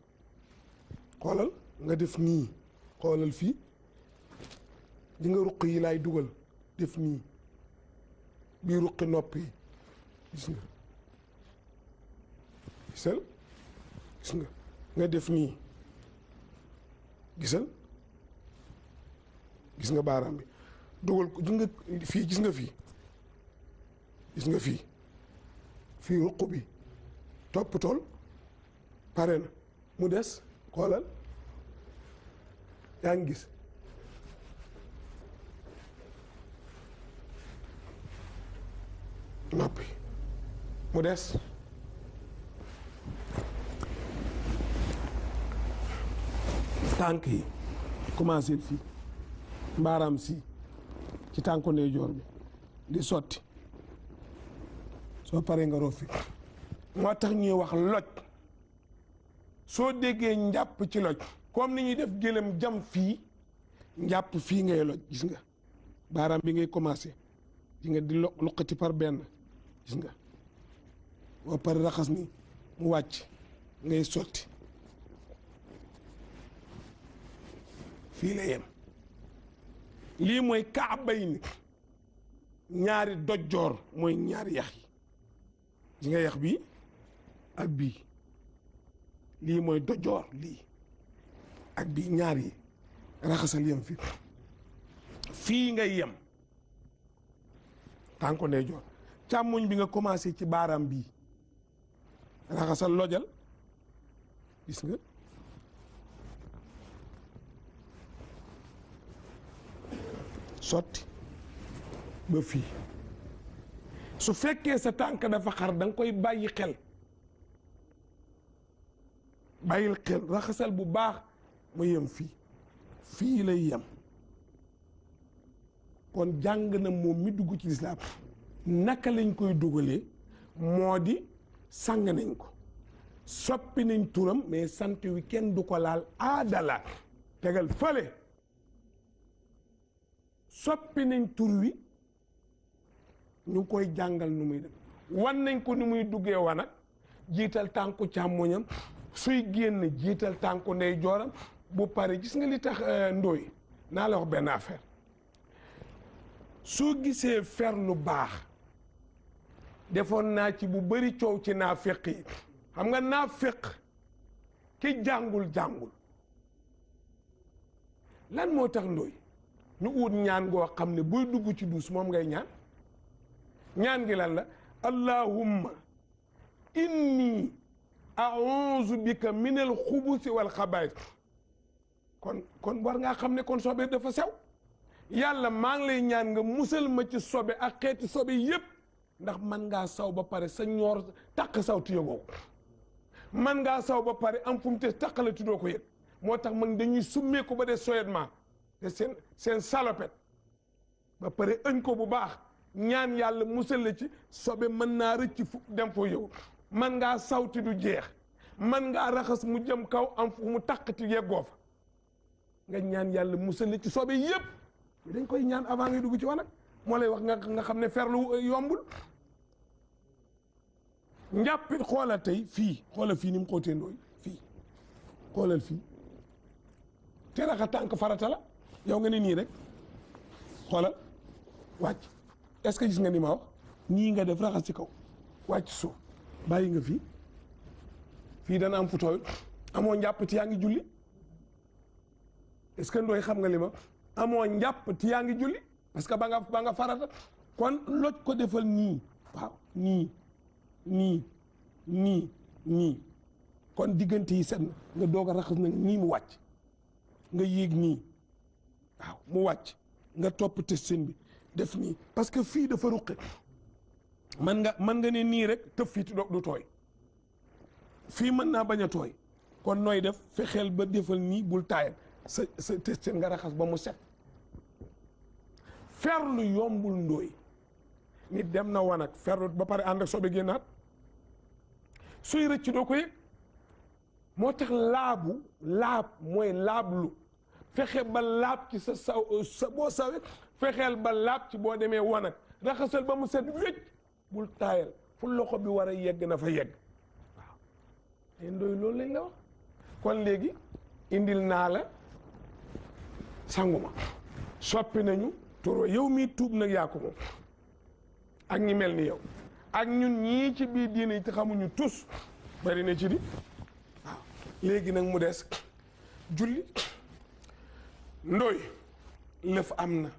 xoolal nga def nii xoolal fii di nga ruq yi laay dugal def nii bii ruqi nopp yi gis nga gisal gis nga def nii gisal gis nga baaraam bi dugal ko gis nga fii gis nga fii gis nga fii ruq bi topp tool pare na mu des xoolal yaa ngi gis noppi mu des tànk yi commencé fii mbaaraam si ci tànku ndeyjoor bi di sotti soo paree nga roof fi moo tax ñuy wax loj soo déggee njàpp ci loj comme ni ñuy def gëlëm jam fii njàpp fii ngay loj gis nga baaraam bi ngay commencé gis nga di luqati par benn gis nga boo pare raxas ni mu wàcc ngay sotti fii la yem lii mooy kaabay ni ñaari dojjoor mooy ñaari yax yi gis nga yax bii ak bii lii mooy dojjoor lii ak bii ñaar yi raxasal yem fii ngay yem tànku ndeyjoor càmmoñ bi nga commencé ci baaraam bii raxasal lojal gis nga sotti ba fii su fekkee sa tànk dafa xar da nga koy bàyyi xel bàyyil xel raxasal bu baax mu yem fii lay yem kon jàng na moom mi dugg ci lislaam naka lañ koy dugalee moo di sang nañ ko soppi nañ turam mais sant wi kenn du ko laal aadala tegal fële soppi nañ tur wi ñu ngi koy jàngal nu muy def wan nañ ko ni muy duggee wanag jiital tànku càmmoñam suy génn jiital tànku ndeyjooram bu pare gis nga li tax ndooy naa la wax benn affaire soo gisee fer lu baax defoon naa ci bu bari coow ci naafeq yi xam nga naafeq ki jàngul lan moo tax ndooy ñu ut ñaan goo xam ne booy dugg ci duus moom ngay ñaan gi lan la allahumma inni a'uuzu bika minal xubusi wal xabaa'is kon war ngaa xam ne kon sobe dafa sew yàlla maa ngi lay ñaan nga musal ma ci sobe ak xeeti sobe yépp ndax man ngaa saw ba pare sa ñoor taq saw ti yëgoo ko man ngaa saw ba pare am fu mu te taq la tuddoo ko yëg moo tax man dañuy summee ko ba dee soyetment te seen salopette ba pare ëñ ko bu baax ñaan yàlla musal la ci sobe mën naa rëcc fu dem foo yow man ngaa sawti du jeex man ngaa raxas mu jëm kaw am fu mu taqati yeggoo fa nga ñaan yàlla musal la ci sobe yépp dañ koy ñaan avant ngay dugg ci wanag moo lay wax nga xam ne ferlu yombul njàppit xoolal tey xoolal fii ni mu xóotee ndooy xoolal fii te raxa tànk farata la yow nga ne nii rek xoolal wàcc est-ce que gis nga ni ma wax nii nga def raxas ci kaw wàcc suuf bàyyi nga fii dana am fu tooy amoo njàpp ti yaa ngi julli est-ce que ndooy xam nga li ma amoo njàpp ti yaa ngi julli parce que ba nga farata kon loj ko defal nii waaw nii kon diggante yi set na nga doog a raxas nag nii mu wàcc nga yéeg nii waaw mu wàcc nga topp testin bi def nii parce que fii dafa ruqe mën nga ne nii rek tëf fii du tooy fii mën naa bañ a tooy kon nooy def fexeel ba defal nii bul taayal sa testeen nga raxas ba mu set ferlu yombul ndooy nit dem na wanag ferlu ba pare ànd ak sobe génnaat suy rëcc doo ko yëg moo tax laab mooy laablu fexe ba laab ci sa boo sawee fexeel ba laab ci boo demee wanag raxasal ba mu set wécc bul taayal fu loxo bi war a yegg na fa yegg waaw te ndooy loolu lañ la wax kon léegi indil naa la sanguma soppi nañu turo yow mii tuub nag yaa ko moom ak ñi mel ni yow ak ñun ñii ci biir diine yi te xamuñu tus bari na ci di waaw léegi nag mu des julli ndooy lëf am na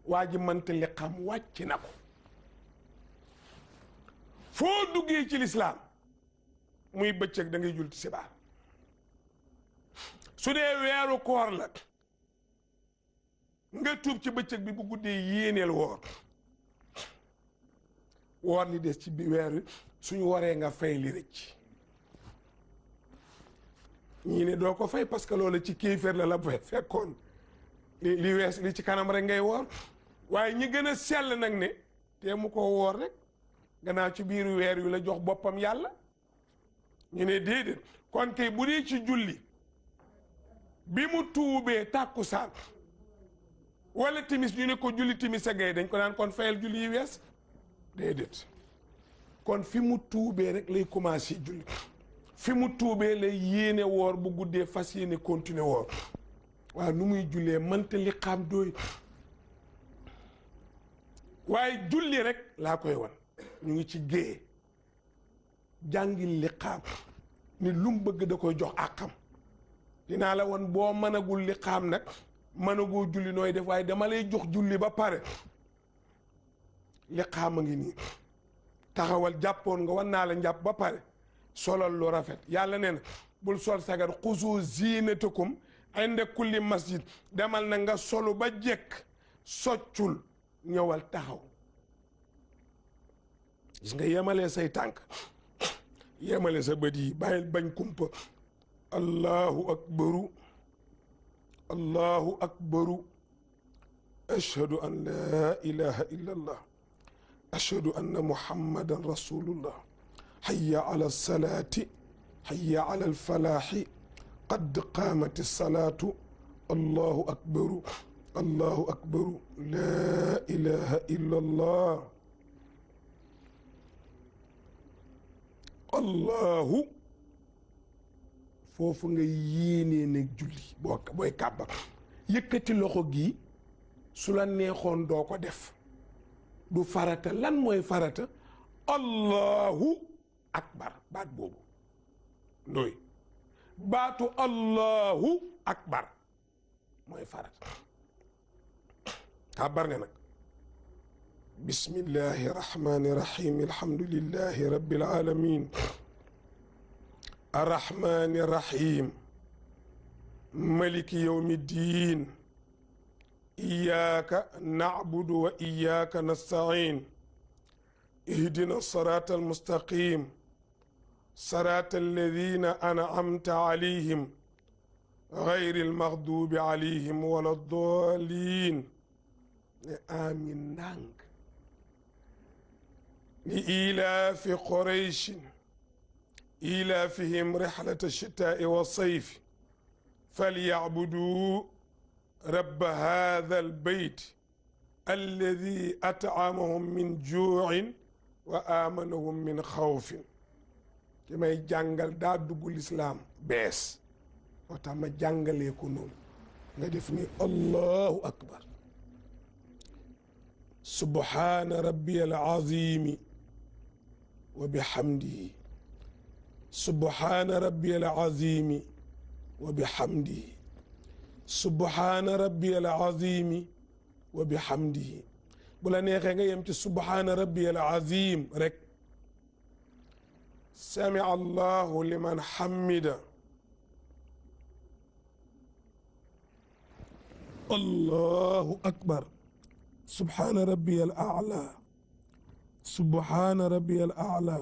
waa ji mënta li xam wàcc na ko foo duggee ci lislaam muy bëccëg da ngay jul tisbaar su dee weeru koor la nga tuub ci bëccëg bi bu guddee yéeneel woor li des ci bi weer wi suñu waree nga fay li rëcc ñii ne doo ko fay parce que loolu ci kéeféer la fekkoon li wees li ci kanam rek ngay woor waaye ñi gën a sell nag ne te mu ko woor rek gannaaw ci biiru weer wi la jox boppam yàlla ñu ne déedéet kon kay bu dee ci julli bi mu tuubee tàkkusaan wala timis ñu ne ko julli timis a gay dañ ko naan kon fayal julli yi wees déedéet kon fi mu tuubee rek lay commencé julli fi mu tuubee lay yéene woor bu guddee fas yéene continuer woor waaw nu muy jullee mënta li xam dooy waaye julli rek laa koy wan ñu ngi ci géeye jàngil li xam ni lu mu bëgg da koy jox àqam dinaa la wan boo mënagul li xam nag mënagoo julli nooy def waaye dama lay jox julli ba pare li xam a ngi nii taxawal jàppoon nga wan naa la njàpp ba pare solal lu rafet yàlla nee na bul sol sagar xuzu zinatakum inda kulli masjid demal na nga solu ba jekk soccul ñëwal taxaw gis nga yemalee say tànk yemale sa bët yi bàyyil bañ kumpa allahu akbaru allahu akbaru ashhadu an la ilaha illa allah ashhadu anna muhammadan rasulullah hayya ala salati hayya ala alfalahi qad qaamati salatu allahu akbaru allahu akbaru la ilaha illa allah allahu foofu nga yéenee nag julli booy kàbbar yëkkati loxo gi su la neexoon doo ko def du farata lan mooy farata allahu akbar baat boobu ndooy baatu allahu akbar mooy farata kàbbar nga nag bismillahi rahmani rahim alhamdulillahi rabbil alamin arrahmani rahim maliki yawmi ddin iyyaka na'budu wa iyyaka nasta'in ihdina sirata almustaqim sirata alladhina an'amta alayhim غير المغضوب عليهم ولا الضالين آمين ndànk لإيلاف قريش إيلافهم رحلة الشتاء والصيف فليعبدوا رب هذا البيت الذي أطعمهم من جوع وآمنهم من خوف ki may jàngal daa dugg lislaam bees moo tax ma jàngalee ko noonu nga def ni allahu akbar subhaana rabbiyal azimi wa bihamdihi subhaana rabbiyal azimi wa bihamdihi subhaana rabbiyal azimi wa bihamdihi bu la neexee nga yem ci subhaana rabbiyal azim rek sami allahu liman hamida allahu akbar subhaana rabbiyal a'la subhaana rabbiyal a'la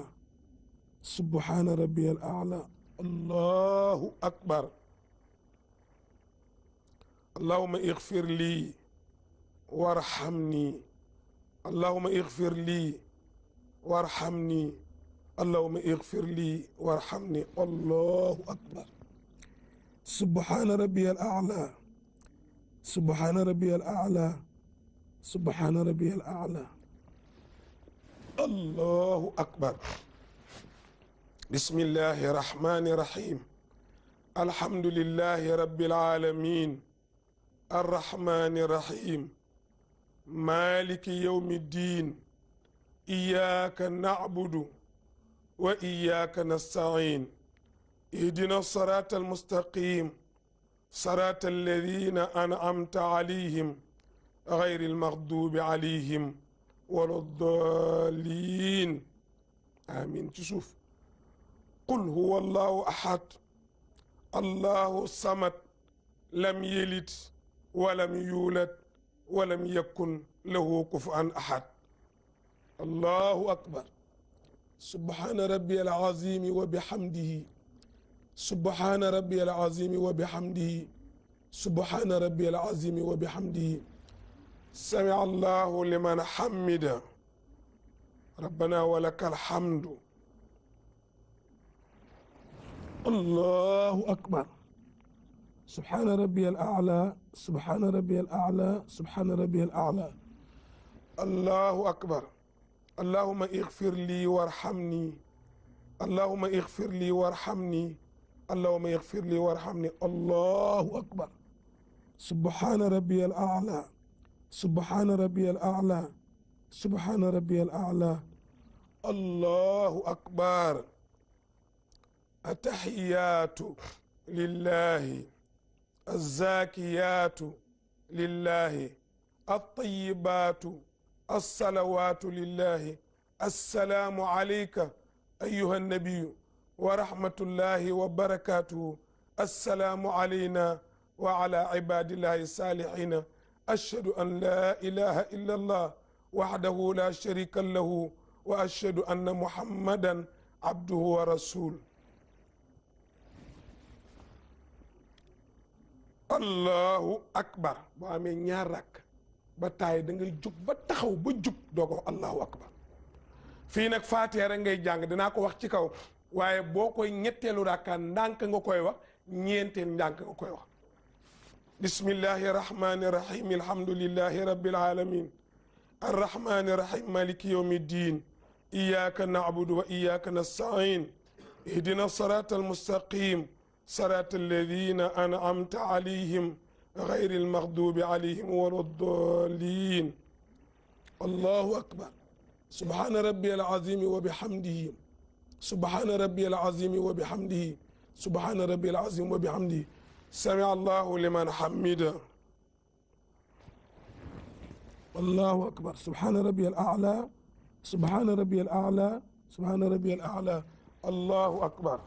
subhaana rabbiyal a'la allahu akbar اللهم اغفر لي وارحمني اللهم اغفر لي وارحمني اللهم اغفر لي وارحمني. الله أكبر. سبحان ربي الأعلى سبحان ربي الأعلى سبحان ربي الأعلى. الله أكبر. بسم الله الرحمن الرحيم. الحمد لله رب العالمين الرحمن الرحيم مالك يوم الدين إياك نعبد وإياك نستعين اهدنا الصراط المستقيم صراط الذين أنعمت عليهم غير المغضوب عليهم ولا الضالين آمين. تشوف قل هو الله أحد الله الصمد لم يلد ولم يولد ولم يكن له كفوا أحد. الله أكبر. سبحان ربي العظيم وبحمده سبحان ربي العظيم وبحمده سبحان ربي العظيم وبحمده. سمع الله لمن حمده ربنا ولك الحمد. الله أكبر. سبحان ربي الأعلى سبحان ربي الأعلى سبحان ربي الأعلى. الله أكبر. اللهم اغفر لي وارحمني اللهم اغفر لي وارحمني اللهم اغفر لي وارحمني. الله أكبر. سبحان ربي الأعلى سبحان ربي الأعلى سبحان ربي الأعلى. الله أكبر. التحيات لله الزاكيات لله الطيبات الصلوات لله. السلام عليك أيها النبي ورحمة الله وبركاته. السلام علينا وعلى عباد الله الصالحين. أشهد أن لا إله إلا الله وحده لا شريك له وأشهد أن محمدا عبده ورسوله. allahu akbar. boo amee ñaar rakk ba taay da ngay jug ba taxaw ba jub doo ko wax allahu akbar. fii nag faatiha rek ngay jàng dinaa ko wax ci kaw waaye boo koy ñetteelu rakkaan ndànk nga koy wax ñeenteel ndànk nga koy wax. bismillahi rahmani rahim alhamdulillahi rabbil alamin arrahmani rahim maliki yawmi ddin iyyaka na'budu wa iyyaka nasta'in ihdina sirata almustaqim صراط الذين أنعمت عليهم غير المغضوب عليهم ولا الضالين. الله أكبر. سبحان ربي العظيم وبحمده سبحان ربي العظيم وبحمده سبحان ربي العظيم وبحمده. سمع الله لمن حمده. الله أكبر. سبحان ربي الأعلى سبحان ربي الأعلى سبحان ربي الأعلى. الله أكبر.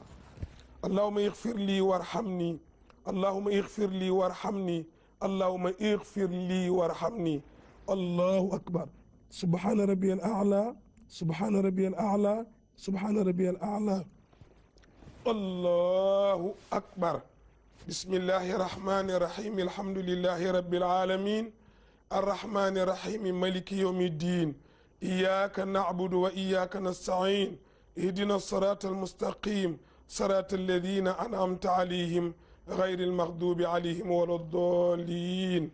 اللهم اغفر لي وارحمني اللهم اغفر لي وارحمني اللهم اغفر لي وارحمني. الله أكبر. سبحان ربي الأعلى سبحان ربي الأعلى سبحان ربي الأعلى. الله أكبر. بسم الله الرحمن الرحيم الحمد لله رب العالمين الرحمن الرحيم مالك يوم الدين إياك نعبد وإياك نستعين اهدنا الصراط المستقيم صراط الذين أنعمت عليهم غير المغضوب عليهم ولا الضالين.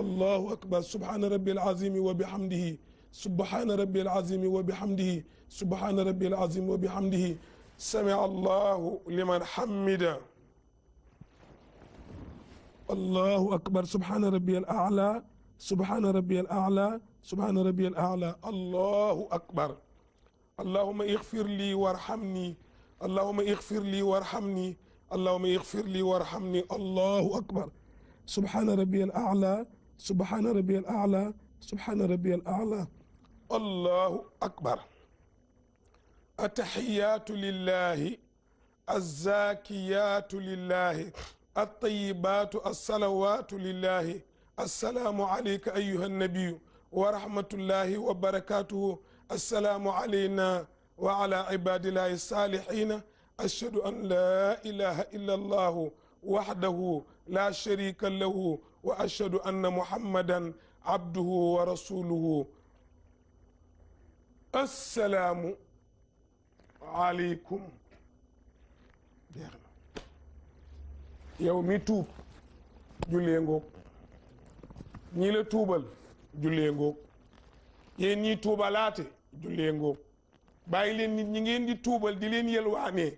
الله أكبر. سبحان ربي العظيم وبحمده سبحان ربي العظيم وبحمده سبحان ربي العظيم وبحمده. سمع الله لمن حمده. الله أكبر. سبحان ربي الأعلى سبحان ربي الأعلى سبحان ربي الأعلى. الله أكبر. اللهم اغفر لي وارحمني اللهم اغفر لي وارحمني اللهم اغفر لي وارحمني. الله أكبر. سبحان ربي الأعلى سبحان ربي الأعلى سبحان ربي الأعلى. الله أكبر. التحيات لله الزاكيات لله الطيبات الصلوات لله. السلام عليك أيها النبي ورحمة الله وبركاته. السلام علينا وعلى عباد الله الصالحين. أشهد أن لا إله إلا الله وحده لا شريك له وأشهد أن محمدا عبده ورسوله السلام عليكم yow mi tuub jullee ngoog ñi la tuubal jullee ngoog yéen ñi tuubalaate jullee ngoog bàyyi leen nit ñi ngeen di tuubal di leen yelwaanee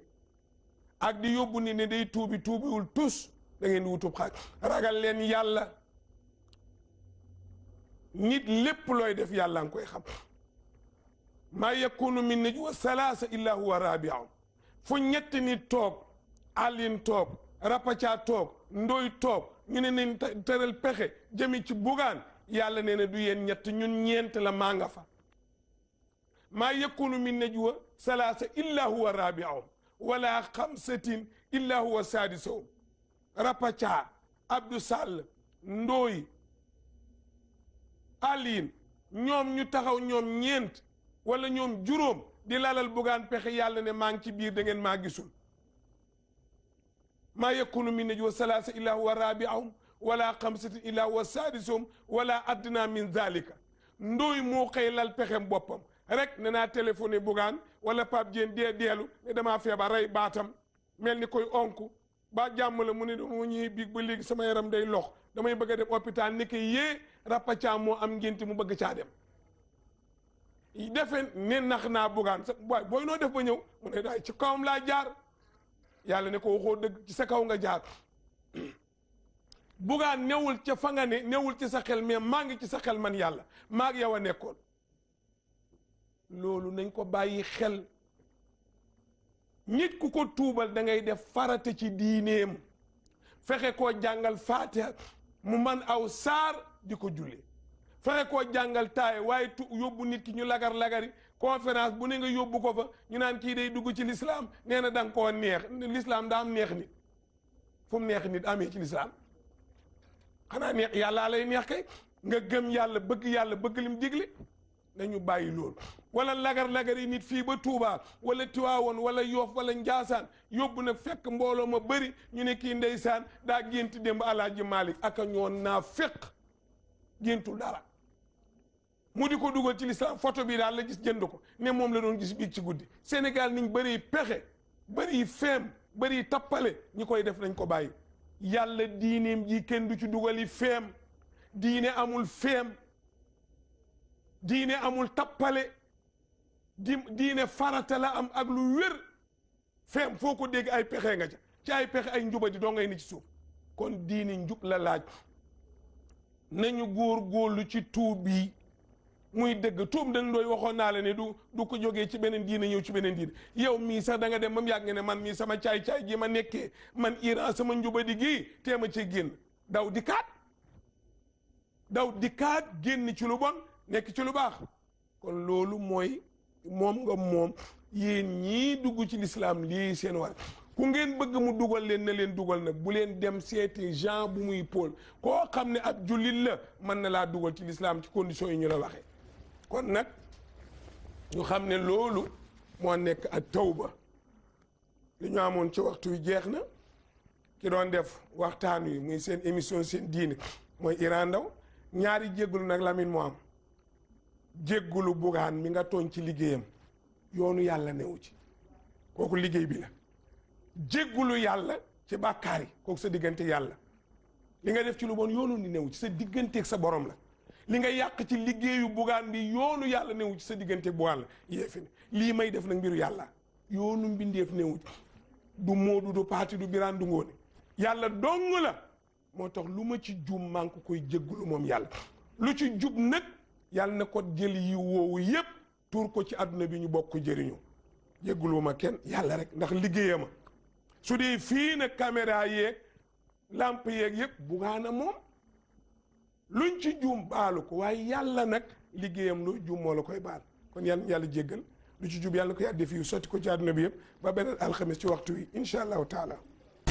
ak di yóbbu ni ne day tuubiwul tus da ngeen di wutub xaaj ragal leen yàlla nit lépp looy def yàlla nga koy xam maa yakunu min najwa salaasa illa huwa rabi'un fu ñetti nit toog àllin toog rapaca toog ndoy toog ñu ne nañ tëral pexe jëmi ci bugaan yàlla nee na du yéen ñett ñun ñeent la maa nga fa maa yakunu min najwa salaasa illa huwa rabi'un wala xamsatin illa huwa sadisahum rapaca Abdou Sall ndooy àllin ñoom ñu taxaw ñoom ñeent wala ñoom juróom di lalal bugaan pexe yàlla ne maa ngi ci biir da ngeen maa gisul maa yakunu min najwa salaasa illa huwa rabi'ahum wala xamsatin illa huwa sadisuhum wala adna min zalika ndooy moo xëy lal pexem boppam rek ne naa téléphoné bugaan wala Pape Diène deelu ne damaa feebar rey baatam mel ni koy onku ba jàmm la mu ne dama ñëwee biig ba léegi sama yaram day lox damay bëgg a dem hôpital ni ko yee rapaca moo am ngénti mu bëgg caa dem defe ne nax naa bugaan sa waay booy noo def ba ñëw mu ne daay ci kawam laa jaar yàlla ne ko waxoo dëgg ci sa kaw nga jaar bugaan newul ca fa nga ne newul ci sa xel mais maa ngi ci sa xel man yàlla maa ngi yow a nekkoon loolu nañ ko bàyyi xel nit ku ko tuubal da ngay def farata ci diineem fexe koo jàngal faatiha mu man aw saar di ko jullee fexe koo jàngal taaye waaye yóbbu nit ki ñu lagar-lagari conférence bu ne nga yóbbu ko fa ñu naan kii day dugg ci l'islam nee na da nga koo neex l'islam daa am neex nit fu mu neex nit amee ci l'islam xanaa neex yàllaa lay neex kay nga gëm yàlla bëgg lim digle nañu bàyyi loolu wala lagar-lagar yi nit fii ba Touba wala Tiwaawoon wala Yoof wala Njaasaan yóbbu nag fekk mbooloo ma bëri ñu ne kii ndeysaan daa génti démb Alaaji Malik aka ñoon naa fekk géntul dara mu di ko dugal ci lislaam photo bi daal la gis jënd ko ne moom la doon gis biig ci guddi Sénégal niñ bëri pexe bëri feem bëri tappale ñi koy def nañ ko bàyyi yàlla diineem ji kenn du ci dugali feem diine amul feem diine amul tappale diine farata la am ak lu wér feem foo ko dégg ay pexe nga ca ci ay pexe ay njubadi doo ngay ni ci suuf kon diine njub la laaj nañu góor-góorlu ci tuub bi muy dëgg tuub dañ doy waxoon naa la ne du ko jógee ci beneen diine ñëw ci beneen diine yow mii sax da nga dem ba mu yàgg nga ne man mii sama caay-caay gi ma nekkee man Iran sama njubadi gii teema ci génn daw dikkaat génn ci lu bon nekk ci lu baax kon loolu mooy moom nga moom yéen ñii dugg ci lislaam lii seen war ku ngeen bëgg mu dugal leen na leen dugal nag bu leen dem seeti Jean bu muy Paul koo xam ne ab jullit la mën na laa dugal ci lislaam ci conditions yi ñu la waxee kon nag ñu xam ne loolu moo nekk ak tawba li ñu amoon ci waxtu wi jeex na ki doon def waxtaan wi muy seen émission seen diine mooy Iran Ndao ñaari jéggulu nag Lamine moo am jéggulu bugaan mi nga tooñ ci liggéeyam yoonu yàlla newu ci kooku liggéey bi la jéggulu yàlla ci bàkkaar yi kooku sa diggante yàlla li nga def ci lu bon yoonu ni newu ci sa digganteeg sa borom la li nga yàq ci liggéeyu bugaan bi yoonu yàlla newu ci sa digganteeg bugaan la yéefi ne lii may def nag mbiru yàlla yoonu mbindeef newu ci du Moodu du Paati du Biraan du Ngoone yàlla dong la moo tax lu ma ci juum maa ngi ko koy jéggulu moom yàlla lu ci jub nag yàlla na ko jël yi woowu yépp tuur ko ci àdduna bi ñu bokk jëriñu jéggulu ma kenn yàlla rek ndax liggéeyama su dee fii nag caméra yeeg lampe yeeg yëpp bugaana moom luñ ci juum baalu ko waaye yàlla nag liggéeyam loo juum moo la koy baal kon yàlla jéggal lu ci jub yàlla ko yàlla def yu sotti ko ci àdduna bi yëpp ba beneen alxames ci waxtu wi incha allahu taala.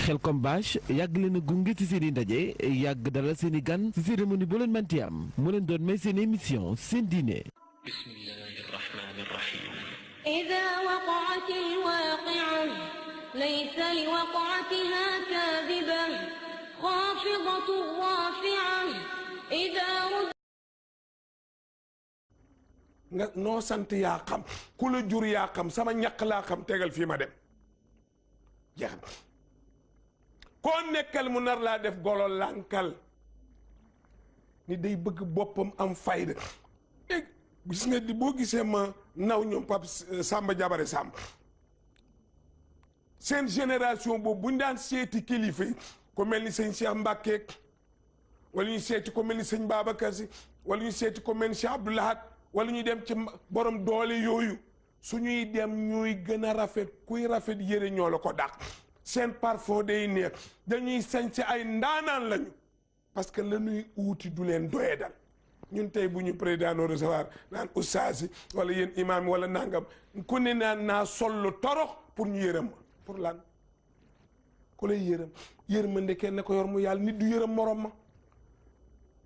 Xelcom Bache yàgg leen a gunge ci seen i ndaje yàgg dalal seen i gan ci cérémonie bu leen manti am mu leen doon may seen émission seen diine. bismillahi rahmani rahim. إذا وقعت الواقعة ليس لوقعتها كاذبة خافضة رافعة إذا رجعت nga noo sant yaa xam ku la jur yaa xam sama ñaq laa xam tegal fii ma dem jeex na koo nekkal mu nar laa def golo lànkal ni day bëgg boppam am fayda gis nga di boo gisee ma naw ñoom Pape Samba Jabare Samb seen génération boobu bu ñu daan seeti kilifa yi ko mel ni sëñ Cheikh Mbacke wala ñu seeti ko mel ni sëñ Babacar Si wala ñu seeti ko mel ni Cheikh Abdou Lahad wala ñu dem ci borom doole yooyu suñuy dem ñuy gën a rafet kuy rafet yére ñoo la ko dàq seen parfum day neex dañuy sañ ci ay ndaanaan lañu parce que la ñuy uuti du leen doyee dal ñun tey bu ñu président no recevoir naan oustaz yi wala yéen imam wala nangam ku ne naan naa sol lu torox pour ñu yërëm ma pour lan ku lay yërmande kenn ko yor mu yàlla nit du yërëm morom ma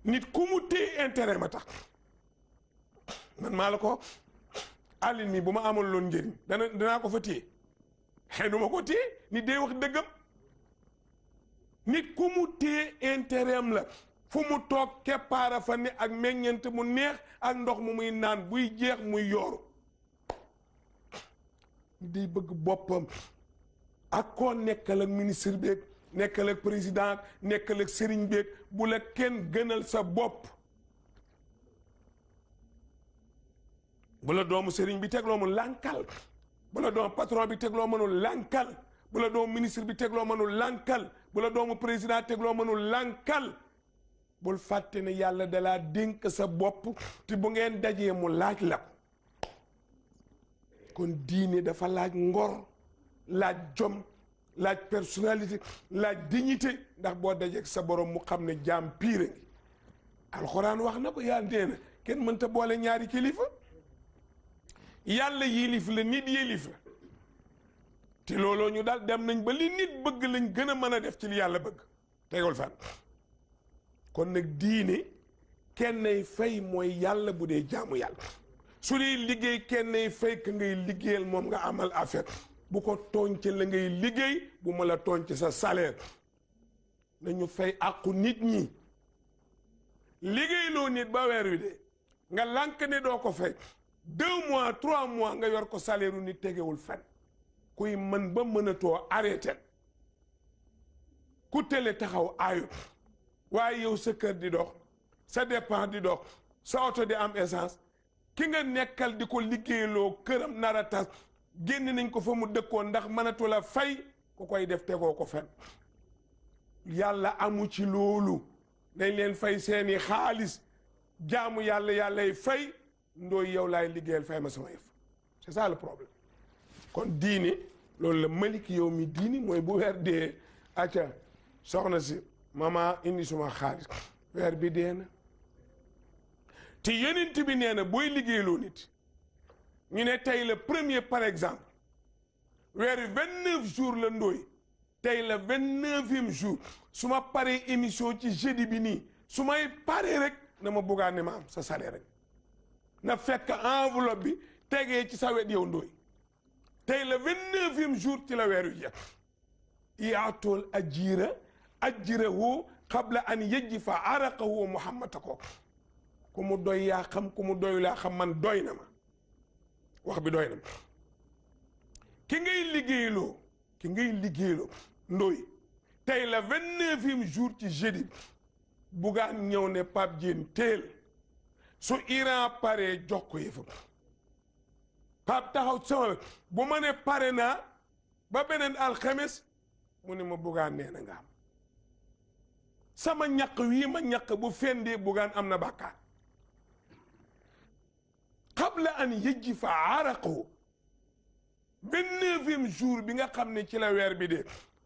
nit ku mu téye intérêt ma tax man maa la ko àllin nii bu ma amoon loon njëriñ danaa ko fa téye xëy du ma ko téye nit day wax dëggam nit ku mu téye intérêt am la fu mu toog keppaara fa ne ak meññeent mu neex ak ndox mu muy naan buy jeex muy yooru day bëgg boppam ak koo nekkal ak ministre beeg nekkal ak président nekkal ak sëriñ beeg bu la kenn gënal sa bopp bu la doomu sëriñ bi tegloo mu lànkal bu la doomu patron bi tegloo mënul lànkal bu la doomu ministre bi tegloo mënul lànkal bu la doomu président tegloo mënul lànkal bul fàtte ne yàlla dalaa dénk sa bopp te bu ngeen dajee mu laaj la ko kon diine dafa laaj ngor laaj jom laaj personnalité laaj dignité ndax boo dajeek sa borom mu xam ne jaam piire ngi alxuraan wax na ko yàlla nee na kenn mënta boole ñaari kilifa yàlla yilif la nit yilif la te looloo ñu daal dem nañ ba li nit bëgg lañ gën a mën a def ci li yàlla bëgg tegul fan kon nag diine kennay fay mooy yàlla bu dee jaamu yàlla su dee liggéey kennay fay ka ngay liggéeyal moom nga amal affaire bu ko tooñ ci la ngay liggéey bu ma la tooñ ci sa salaire nañu fay àqu nit ñi liggéeyloo nit ba weer wi de nga lànk ne doo ko fay 2 mois 3 mois nga yor ko salaire u nit tegewul fen kuy mën ba mënatoo arrêté ku télé taxaw aayu waaye yow sa kër di dox sa dépense di dox sa oto di am essence ki nga nekkal di ko liggéeyloo këram nar a tas génn nañ ko fa mu dëkkoon ndax mënatu la fay ku koy def tegoo ko fen yàlla amu ci loolu dañ leen fay seeni xaalis jaamu yàlla yàllay fay ndooy yow laay liggéeyal fay ma sama yëf c'est ça le problème kon diini loolu la malik yow mi diini mooy bu weer dee acca soxna si mama indi suma xaalis weer bi dee na te yonent bi nee na booy liggéeyloo nit ñu ne tey la premier par exemple weer wi 29 jours la ndooy tey la 29e jour su ma paree émission ci jeudi bi nii su may paree rek na ma buggaan ne ma am sa salaire rek na fekk enveloppe bi tegee ci sa wet yow ndooy tey la 29e jour ci la weer wi jeex yaatool ajirahu qabla an yajfa araqahu muhammad ko ku mu doy yaa xam ku mu doy laa xam man doy na ma wax bi doy na ma ki ngay liggéeyloo ndooy tey la 29e jour ci jeudi bugaan ñëw ne Pape Diène teel su Iran paree jox ko yëfam Pape taxaw sama bu ma ne pare naa ba beneen alxames mu ne ma bugaan nee na nga am sama ñaq wii ma ñaq bu fendee bugaan am na bàkkaar qabla an yajfa araqahu 29e jour bi nga xam ne ci la weer bi dee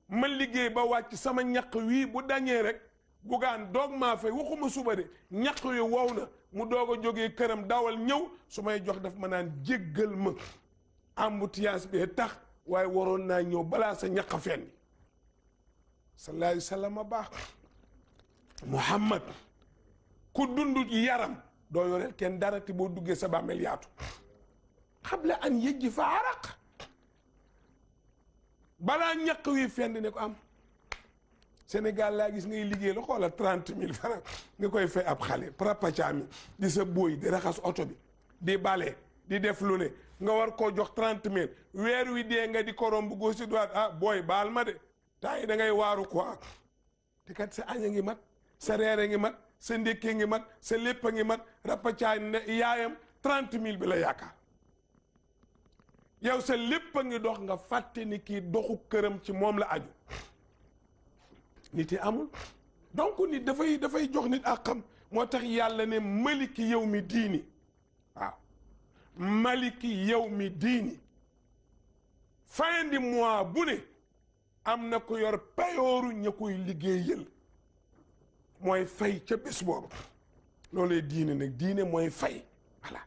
ma liggéey ba wàcc sama ñaq wii bu dañee rek bugaan doog maa fay waxuma suba de ñaq wi wow na mu doog a jógee këram dawal ñëw su may jox daf ma naan jéggal ma embouteillage bee tax waaye waroon naa ñëw balaa sa ñaq fenn sallallahu alayhi wa sallam a baax Muhammad ku dund yaram doo yoreel kenn dara te boo duggee sa bàmmeel yaatu qabla an yajfa araq balaa ñaq wi fend ne ko am Sénégal laa gis ngay liggéey la xoolal 30 000 francs nga koy fay ab xale prapaca mi di sa booy di raxas oto bi di bale di def lu ne nga war koo jox 30 000 weer wi dee nga di ko romb gauche droite ah booy baal ma de temps yi da ngay waaru quoi te kat sa añ a ngi mat sa reer a ngi mat sa ndékkee ngi mat sa lépp a ngi mat rapaca ne yaayam 30 000 bi la yaakaar yow sa lépp a ngi dox nga fàtte ni kii doxu këram ci moom la aju nit yi amul donc nit dafay jox nit ak xam moo tax yàlla ne maliki yow mi diini waaw maliki yow mi diini fin du mois bu ne am na ko yor payooru ña koy liggéeyal mooy fay ca bés boobu loolay diine nag diine mooy fay voilà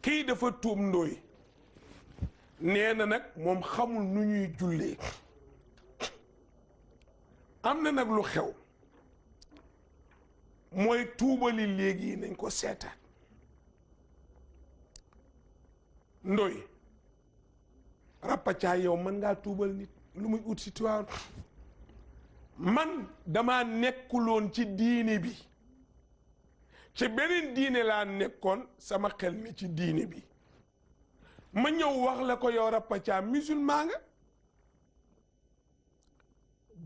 kii dafa tuub ndooy nee na nag moom xamul nu ñuy jullee am na nag lu xew mooy tuubali léegi nañ ko seetaan ndoy rappaca yow mën ngaa tuubal nit lu muy ut si Tiwaawan man dama nekkuloon ci diine bi ci beneen diine laa nekkoon sama xel mi ci diine bi ma ñëw wax la ko yow rappaca musulman nga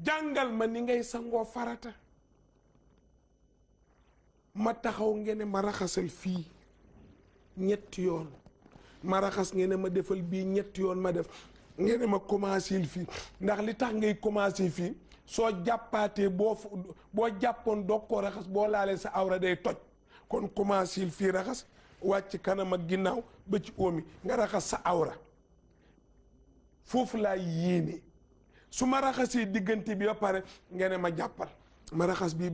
jàngal ma ni ngay sangoo farata ma taxaw ngeen ma raxasal fii ñetti yoon ma raxas ngeen ma defal bii ñetti yoon ma def ngeen ma commencé fii ndax li tax ngay commencé fii soo jàppaatee boo jàppoon doog koo raxas boo laalee sa awra day toj kon commencé fii raxas wàcc kanam ak ginnaaw ba ci óomi nga raxas sa awra foofu laa yéene su ma raxasee diggante bi ba pare ngeen ma jàppal ma raxas bi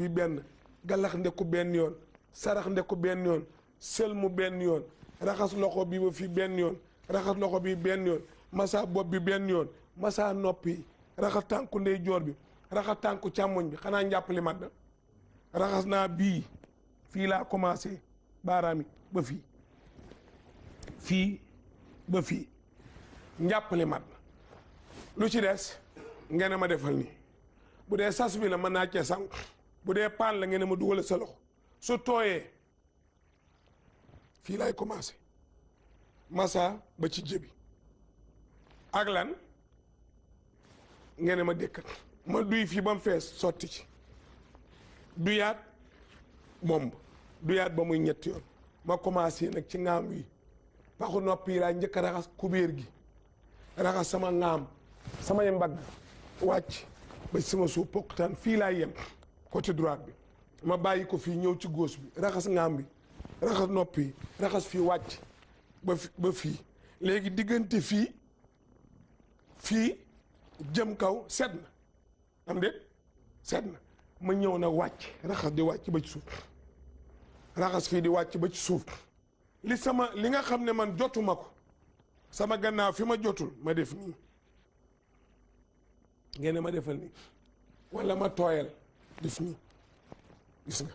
benn galax ndeku benn yoon sarax ndeku benn yoon sëlmu benn yoon raxas loxo bi ba fii benn yoon raxas loxo bi benn yoon masa bopp bi benn yoon masa noppi raxas tànku ndeyjoor bi raxas tànku càmmoñ bi xanaa njàppali mat na raxas naa bii fii laa commencé baaraami ba fii ba fii njàppali mat na lu ci des ngeen ma defal nii bu dee sas bi la mën naa cee sangu bu dee paan la ngeen ma dugal sa loxo su tooyee fii laay commencé massa ba ci jëbi ak lan ngeen ma dëkkat ma duy fii ba mu fees sotti ci duyaat bomb duyaat ba muy ñetti yoon ma commencé nag ci ŋaam wi paxu noppi laa njëkk a raxas kubéer gi raxas sama ŋaam samay mbagg wàcc ba sama suuf pokkutaan fii laa yem côté droite bi ma bàyyi ko fii ñëw ci gauche bi raxas ŋaam bi raxas noppi raxas fii wàcc ba fii léegi diggante fii jëm kaw set na am déet set na ma ñëw nag wàcc raxas di wàcc ba ci suuf raxas fii di wàcc ba ci suuf li nga xam ne man jotuma ko sama gannaaw fi ma jotul ma def nii ngeen ma defal nii wala ma tooyal def nii gis nga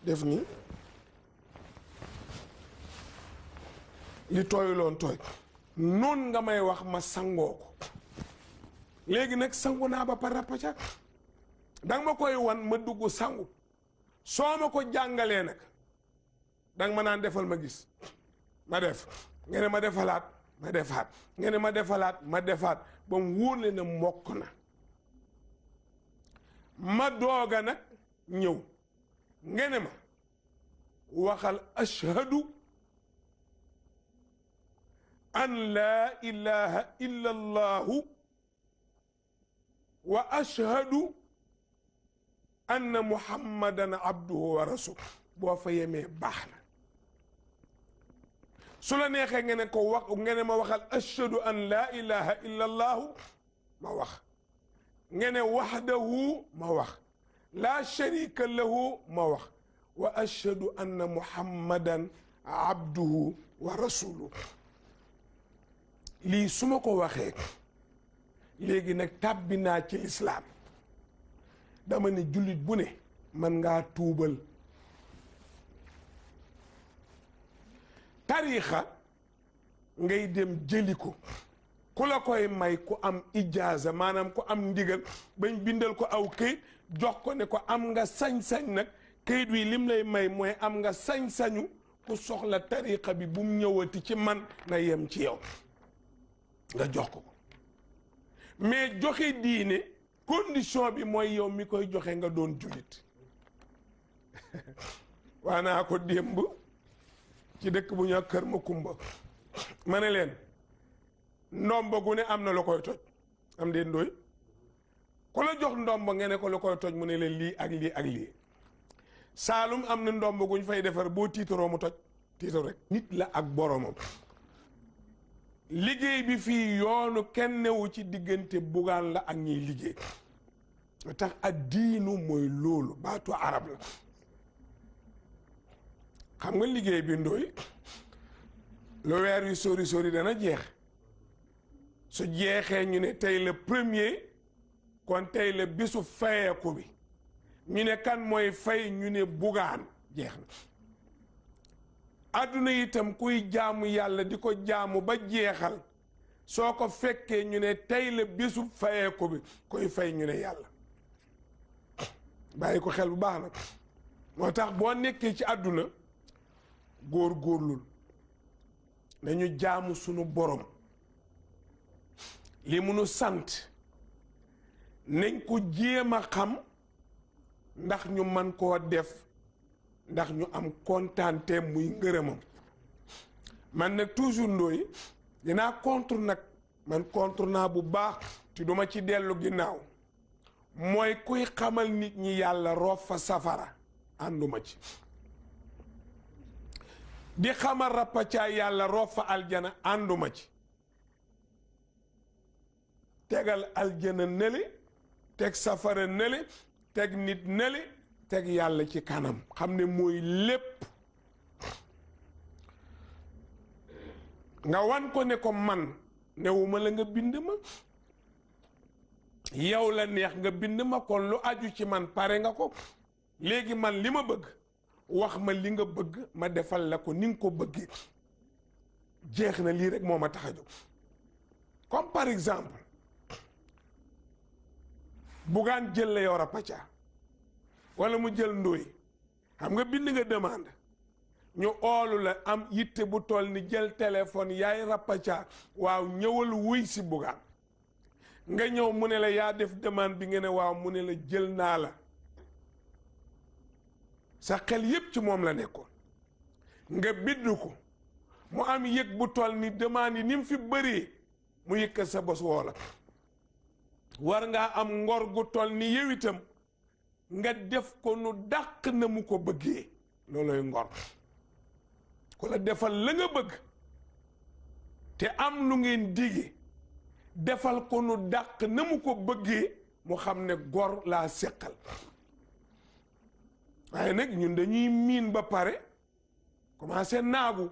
def nii li tooyuloon tooy noon nga may wax ma sangoo ko léegi nag sangu naa ba par rappaca danga ma koy wan ma dugg sangu soo ma ko jàngalee nag danga ma naan defal ma gis ma def ngeen ma defalaat ma defaat ngeen ma defalaat ma defaat ba mu wóor le ne mokk na ma dooga nag ñëw ngeen ma waxal ashhadu an laa ilaha illa allahu wa ashhadu anna muhammadan abduhu wa rasul boo fa yemee baax na su la neexee ngeen ko wax ngeen ma waxal ashhadu an laa ilaha illa allahu ma wax ngeen wahdahu ma wax laa sharika lahu ma wax wa ashhadu anna muhammadan abduhu wa rasuluhu lii su ma ko waxee léegi nag tàbbi naa ci lislaam dama ne jullit bu ne man ngaa tuubal tariixa ngay dem jëli ko ku la koy may ku am ijaaza maanaam ku am ndigal bañ bindal ko aw këyit jox ko ne ko am nga sañ-sañ nag këyit wi lim lay may mooy am nga sañ-sañu ku soxla tariqa bi bu mu ñëwati ci man na yem ci yow nga jox ko mais joxe diine condition bi mooy yow mi koy joxe nga doon jullit waa naa ko démb ci dëkk bu ñoo Kër Makumba ma ne leen ndombo gu ne am na lu koy toj am dee ndooy ku la jox ndombo nga ne ko lu koy toj mu ne leen lii ak lii ak lii Saalum am na ndombo guñ fay defar boo tiitaroo mu toj tiitar rek nit la ak boromam liggéey bi fii yoonu kenn newu ci diggante bugaan la ak ñiy liggéey tax ak diinu mooy loolu baatu arab la xam nga liggéey bi ndooy lu weer wi sori sori dana jeex su jeexee ñu ne tey la premier kon tey la bisu fayeeku bi ñu ne kan mooy fay ñu ne bugaan jeex na àdduna itam kuy jaamu yàlla di ko jaamu ba jeexal soo ko fekkee ñu ne tey la bisu fayeeku bi koy fay ñu ne yàlla bàyyi ko xel bu baax nag moo tax boo nekkee ci àdduna góor-góorlul nañu jaamu sunu borom li munu sant nañ ko jéem a xam ndax ñu man koo def ndax ñu am kontaante muy ngërëmam man nag toujours ndooy dinaa contre nag man contre naa bu baax te duma ci dellu ginnaaw mooy kuy xamal nit ñi yàlla roof fa safara ànduma ci di xamal rappacaa yàlla roof fa aljana ànduma ci tegal aljana nële teg safara nële teg nit nële teg yàlla ci kanam xam ne mooy lépp nga wan ko ne ko man newuma la nga bind ma yow la neex nga bind ma kon lu aju ci man pare nga ko léegi man li ma bëgg wax ma li nga bëgg ma defal la ko ni nga ko bëggee jeex na lii rek moo ma tax a jóg comme par exemple bugaan jël la yow Rapathia wala mu jël ndóoy xam nga bind nga demande ñu oolu la am yitte bu toll ni jël téléphone yaay Rapathia waaw ñëwal wuy si bugaan nga ñëw mu ne la yaa def demande bi nga ne waaw mu ne la jël naa la sa xel yépp ci moom la nekkoon nga bidd ko mu am yëg bu toll ni demande yi ni mu fi bëree mu yëkkat sa bos woo la war ngaa am ngor gu toll ni yow itam nga def ko nu dàq na mu ko bëggee looloy ngor ku la defal la nga bëgg te am lu ngeen dige defal ko nu dàq na mu ko bëggee mu xam ne gor laa séqal waaye nag ñun dañuy miin ba pare commencé naagu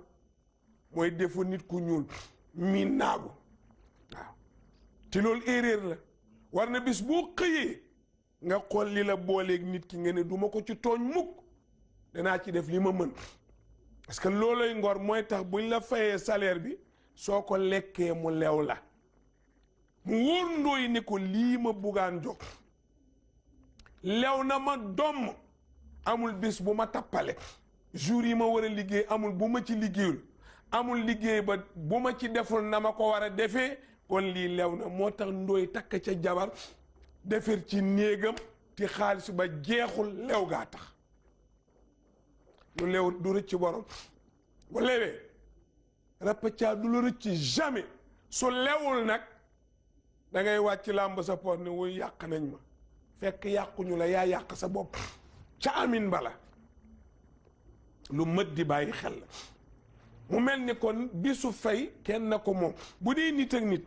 mooy defu nit ku ñuul miin naagu waaw te loolu erreur la war na bis boo xëyee nga xool li la booleeg nit ki nga ne duma ko ci tooñ mukk danaa ci def li ma mën parce que looloy ngor mooy tax buñ la fayee salaire bi soo ko lekkee mu lew la mu wóor ndooy ne ko lii ma buggaan jóg lew na ma domm amul bis bu ma tappale jour yi ma war a liggéey amul bu ma ci liggéeyul amul liggéey ba bu ma ci deful na ma ko war a defee kon lii lew na moo tax ndooy takk ca jabar defar ci néegam ti xaalis ba jeexul lew gaa tax lu lew du rëcc borom bu lewee Rapathia du la rëcc jamais su lewul nag da ngay wàcc làmb sa poot ne wuy yàq nañ ma fekk yàquñu la yaa yàq sa bopp ca amin bala lu mët di bàyyi xel la mu mel ni kon bisu fay kenn na ko moom bu dee nit ak nit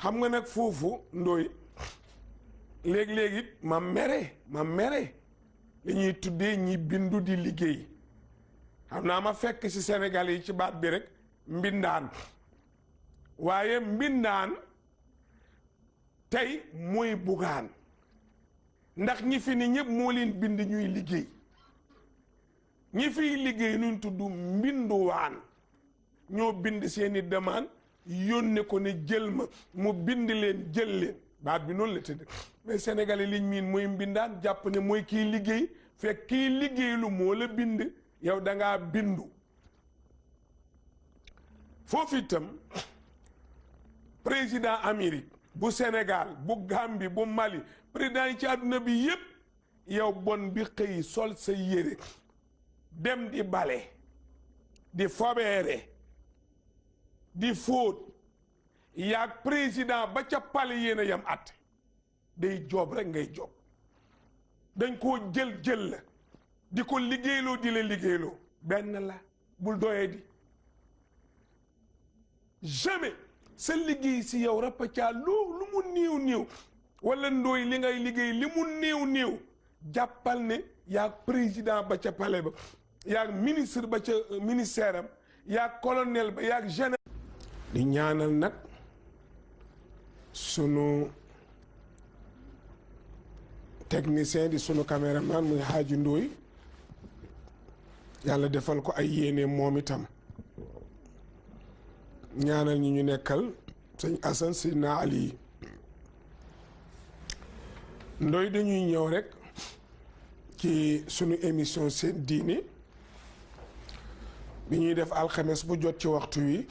xam nga nag foofu ndooy léeg-léeg it ma mere li ñuy tuddee ñi bindu di liggéey xam naa ma fekk ci Sénégal yi ci baat bi rek mbindaan waaye mbindaan tey mooy bugaan ndax ñi fi ni ñëpp moo leen bind ñuy liggéey ñi fiy liggéey nuñ tudd mbinduwaan ñoo bind seeni demande yónne ko ne jël ma mu bind leen jël leen baat bi noonu la tëdd mais sénégalais liñ miin mooy mbindaan jàpp ne mooy kii liggéey fekk kii liggéey lu moo la bind yow da ngaa bindu foofu itam président Amérique bu Sénégal bu Gambie bu Mali président yi ci àdduna bi yépp yow bon bi xëy sol sa yére dem di bale di fobeere di fóot yaag président ba ca pale yéen a yam at day joob rek ngay joob dañ koo jël la di ko liggéeyloo di la liggéeyloo benn la bul doyee di jamais sa liggéey si yow rapacaa lu mu néew wala ndooy li ngay liggéey li mu néew jàppal ne yaag président ba ca palais ba yaag ministre ba ca ministère am yaag colonel ba yaag général di ñaanal nag sunu technicien di sunu caméraman muy Hadji Ndoy yàlla defal ko ay yéene moom itam ñaanal ñi ñu nekkal sëñ Assane Sidna Ali Ndoy dañuy ñëw rek ci sunu émission seen diine bi ñuy def alxames bu jot ci waxtu wi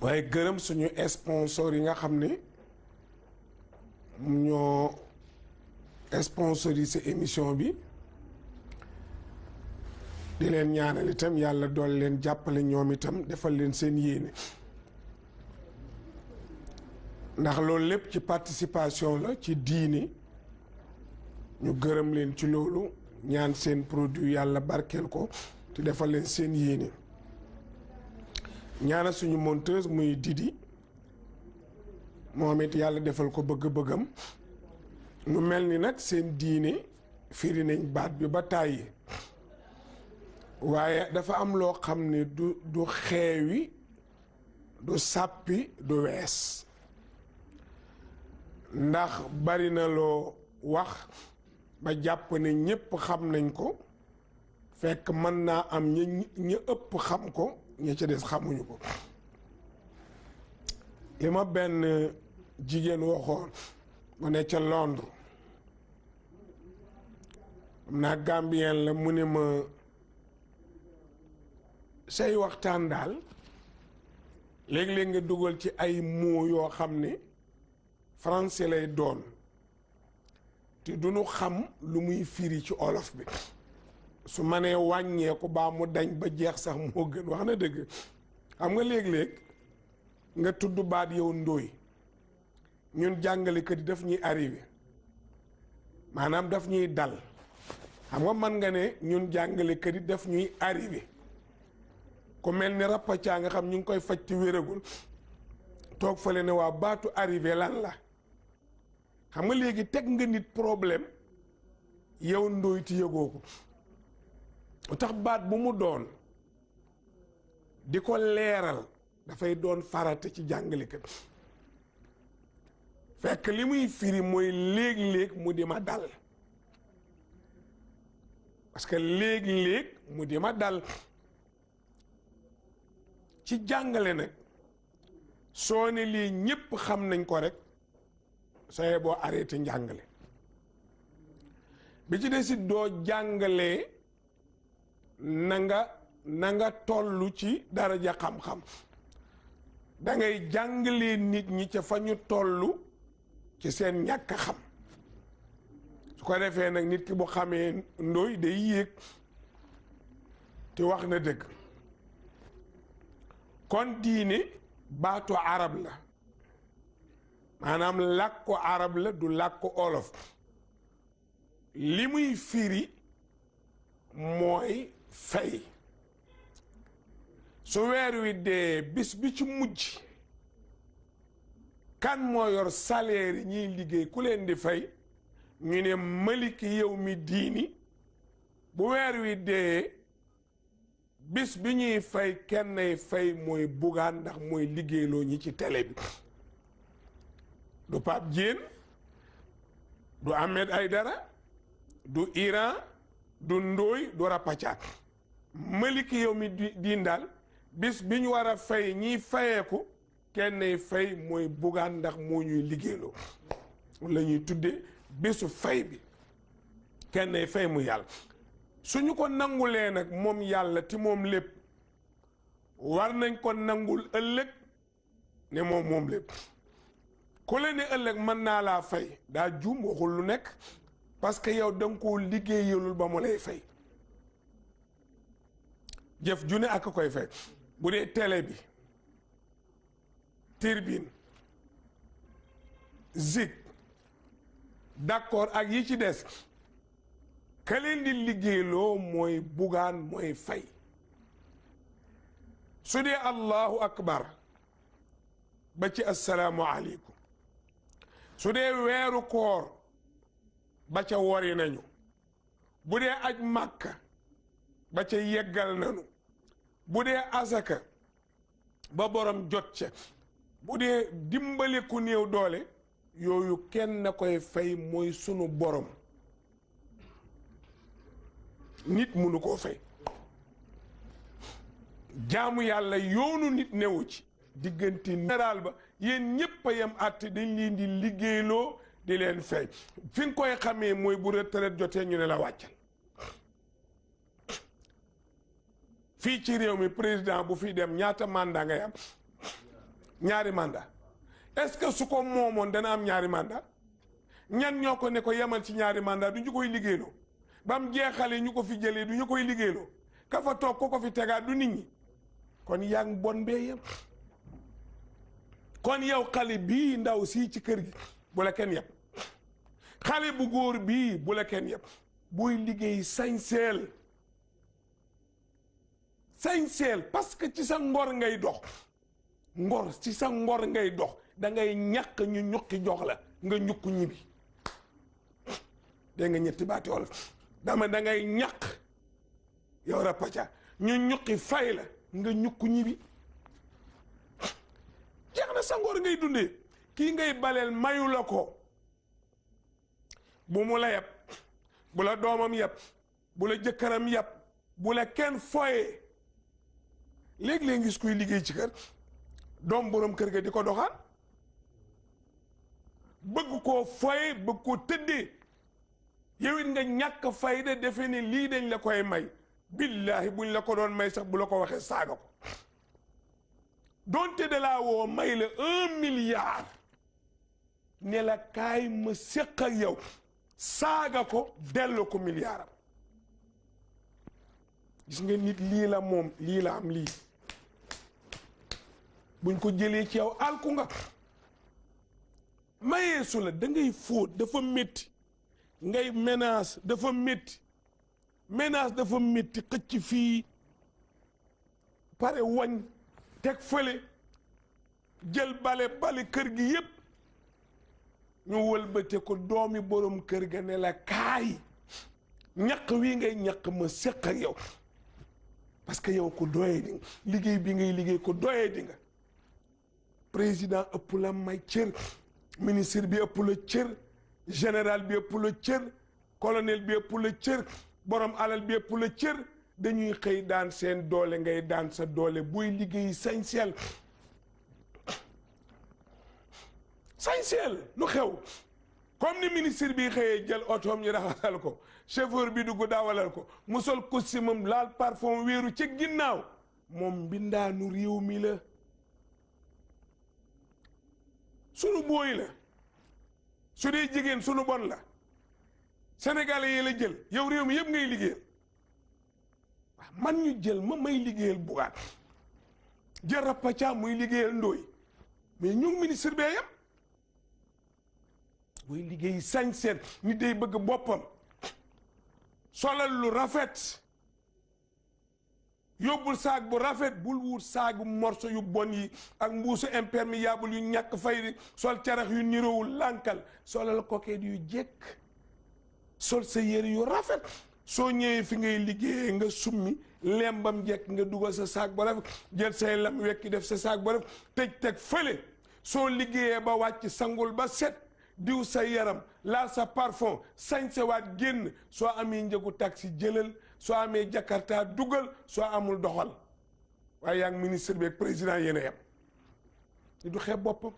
waaye gërëm suñu sponsor yi nga xam ne ñoo sponsorisé émission bi di leen ñaanal itam yàlla dool leen jàppale ñoom itam defal leen seen yéene ndax loolu lépp ci participation la ci diine ñu gërëm leen ci loolu ñaan seen produit yàlla barkeel ko te defal leen seen yéene ñaanal suñu monteuse muy Didi moom it yàlla defal ko bëgg-bëggam mu mel ni nag seen diine firi nañ baat bi ba tàyyi waaye dafa am loo xam ne du xeewi du sàppi du wees ndax bari na loo wax ba jàpp ne ñépp xam nañ ko fekk mën naa am ña ëpp xam ko ña ca des xamuñu ko li ma benn jigéen waxoon mu ne ca Londres am naa Gambien la mu ne ma say waxtaan daal léeg-léeg nga dugal ci ay mots yoo xam ne français lay doon te duñu xam lu muy firi ci olof bi su ma nee wàññeeku baa mu dañ ba jeex sax moo gën wax na dëgg xam nga léeg-léeg nga tudd baat yow ndóoy ñun jàngalekat yi daf ñuy arrivé maanaam daf ñuy dal xam nga mën nga ne ñun jàngalekat yi daf ñuy arrivé ku mel ni rappacaa nga xam ñu ngi koy faj ci wéragul toog fale ne waa baatu arrivé lan la xam nga léegi teg nga nit problème yow ndóoy ti yëgoo ko tax baat bu mu doon di ko leeral dafay doon farata ci jàngalekat fekk li muy firi mooy léeg-léeg mu di ma dal parce que léeg-léeg mu di ma dal ci jàngale nag soo ne lii ñépp xam nañ ko rek sooy boo arrêté njàngale bi ci desit doo jàngalee na nga tollu ci daraja xam-xam da ngay jàngalee nit ñi ca fa ñu tollu ci seen ñàkk a xam su ko defee nag nit ki bu xamee ndóoy day yéeg te wax na dëgg kon diine baatu arab la maanaam làkku arab la du làkku olof li muy firi mooy fay su weer wi dee bis bi ci mujj kan moo yor salaire yi ñuy liggéey ku leen di fay ñu ne maliki yow mi diini bu weer wi dee bis bi ñuy fay kennay fay mooy Bougane ndax mooy liggéeyloo ñi ci télé bi du Pape Diène du Ahmed Aïdara du Iran du Ndooy du Rapacaat maliki yow mi diin daal bis bi ñu war a fay ñiy fayeeku kenn fay mooy Bougane ndax moo ñuy liggéeyloo la ñuy tuddee bisu fay bi kenn fay mu yàlla suñu ko nangulee nag moom yàlla ti moom lépp war nañ ko nangul ëllëg ne moom lépp ku la ne ëllëg mën naa laa fay daa juum waxul lu nekk parce que yow da nga koo liggéeyalul ba mu lay fay jëf ju ne ak koy fay bu dee télé bi turbine zik d'accord ak yi ci des ka leen di liggéeyloo mooy Bougane mooy fay su dee allahu akbar ba ci assalaamu aleykum su dee weeru koor ba ca wori nañu bu dee aj màkka ba ca yeggal nañu bu dee asaka ba borom jot ca bu dee dimbali ku néew doole yooyu kenn na koy fay mooy sunu borom nit munu koo fay jaamu yàlla yoonu nit newu ci diggante général ba yéen ñépp a yem àtte dañ leen di liggéeyloo di leen fay fi nga koy xamee mooy bu retraite jotee ñu ne la wàccal fii ci réew mi président bu fi dem ñaata mandat ngay am ñaari mandat est-ce que su ko moomoon dana am ñaari mandat ñan ñoo ko ne ko yemal ci ñaari mandat du ñu koy liggéeyloo ba mu jeexalee ñu ko fi jëlee du ñu koy liggéeyloo ka fa toog ko fi tegaat du nit ñi kon yaa ngi bon bee yem kon yow xale bii ndaw sii ci kër gi bu la kenn yeb xale bu góor bii bu la kenn yeb buy liggéey sañseel parce que ci sa ngor ngay dox ngor ci sa ngor ngay dox da ngay ñàkk ñu ñukki jox la nga ñukk ñibi dégg nga ñetti baati wolof dama da ngay ñàkk yow rapaca ñu ñukki fay la nga ñukk ñibi jeex na sa ngor ngay dundee kii ngay baleel mayu la ko bu mu la yab bu la doomam yab bu la jëkkëram yab bu la kenn foyee léeg-léeg ngis kuy liggéey ci kër doom borom kër ga di ko doxaan bëgg koo foye bëgg koo tëddee yow it nga ñàkk fayda defe ne lii dañ la koy may billaahi buñ la ko doon may sax bu la ko waxee saaga ko donte de laa woo may la 1 milliard ne la kaay ma séq ak yow saaga ko dellu ko milliardam gis nga nit lii la moom lii la am lii buñ ko jëlee ci yow alku nga mayee su la da ngay fóot dafa métti ngay menace dafa métti xëcc fii pare wañ teg fële jël bale kër gi yépp ñu wëlbate ko doomi borom kër ga ne la kaay ñaq wi ngay ñaq ma séq ak yow parce que yow ko doyee di nga liggéey bi ngay liggéey ko doyee di nga président ëpp la may cër ministre bi ëpp la cër général bi ëpp la cër colonel bi ëpp la cër borom alal bi ëpp la cër dañuy xëy daan seen doole ngay daan sa doole buy liggéey sañseel lu xew comme ni ministre bi xëyee jël otoom ñu raxasal ko chauffeur bi dugg dawalal ko mu sol costume laal parfum wéeru ci ginnaaw moom mbindaanu réew mi la sunu booy la su dee jigéen sunu bon la sénégalais yi la jël yow réew mi yëpp ngay liggéeyal man ñu jël ma may liggéeyal Bougane jël Rapathia muy liggéeyal Ndoye mais ñu ministre bee yam buy liggéey sañseen nit day bëgg boppam solal lu rafet yóbbul saag bu rafet bul wut saagu morso yu bon yi ak mbuusu imperméable yu ñàkk fay sol carax yu niroowul lànkal solal coquette yu jekk sol sa yére yu rafet soo ñëwee fi ngay liggéeyee nga summi lembam jekk nga dugal sa saag ba rafet jël say lam wekki def sa saag ba rafet teg fële soo liggéeyee ba wàcc sangul ba set diw sa yaram laal sa parfum sañsewaat génn soo amee njëgu taxi jëlal soo amee jakarta dugal soo amul doxal waaye yaa ngi ministre bi ak président yéen a yem ni du xeeb boppam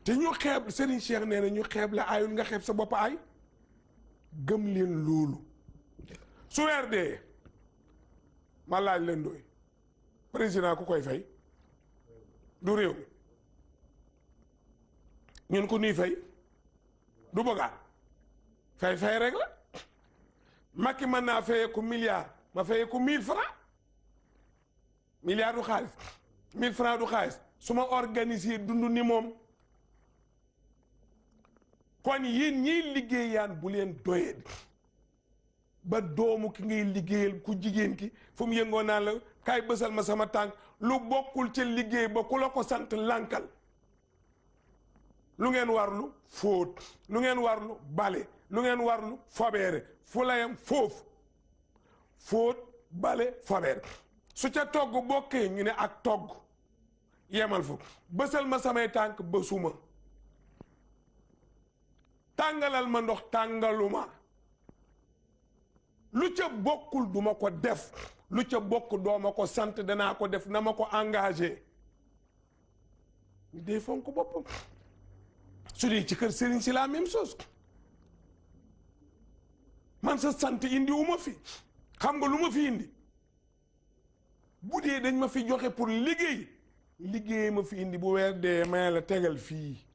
te ñu xeeb Serigne Cheikh nee na ñu xeeb la aayul nga xeeb sa bopp aay gëm leen loolu su weer dee ma laaj leen doy président ku koy fay du réew mi ñun ko nuy fay du bëggaat fay rek la Macky mën naa fayee ku milliard ma fayee ku 1000 francs milliard du xaalis 1000 francs du xaalis su ma organiser dund ni moom kon yéen ñiy liggéeyaan bu leen doyee ba doomu ki ngay liggéeyal ku jigéen ki fu mu yëngoo naan la kaay bësal ma sama tànk lu bokkul ca liggéey ba ku la ko sant lànkal lu ngeen warlu fóot lu ngeen warlu bale lu ngeen warlu fobeere fu layam foofu fóot bale fobeere su ca togg bokkee ñu ne ak togg yemal fu bësal ma samay tànk bësuma tàngalal ma ndox tàngaluma lu ca bokkul duma ko def lu ca bokk dooma ko sant danaa ko def na ma ko engagé ñu dee fonk boppam su dee ci kër sëriñ si la même chose man sa sant indi wu ma fi xam nga lu ma fi indi bu dee dañ ma fi joxe pour liggéey ma fi indi bu weer dee may la tegal fii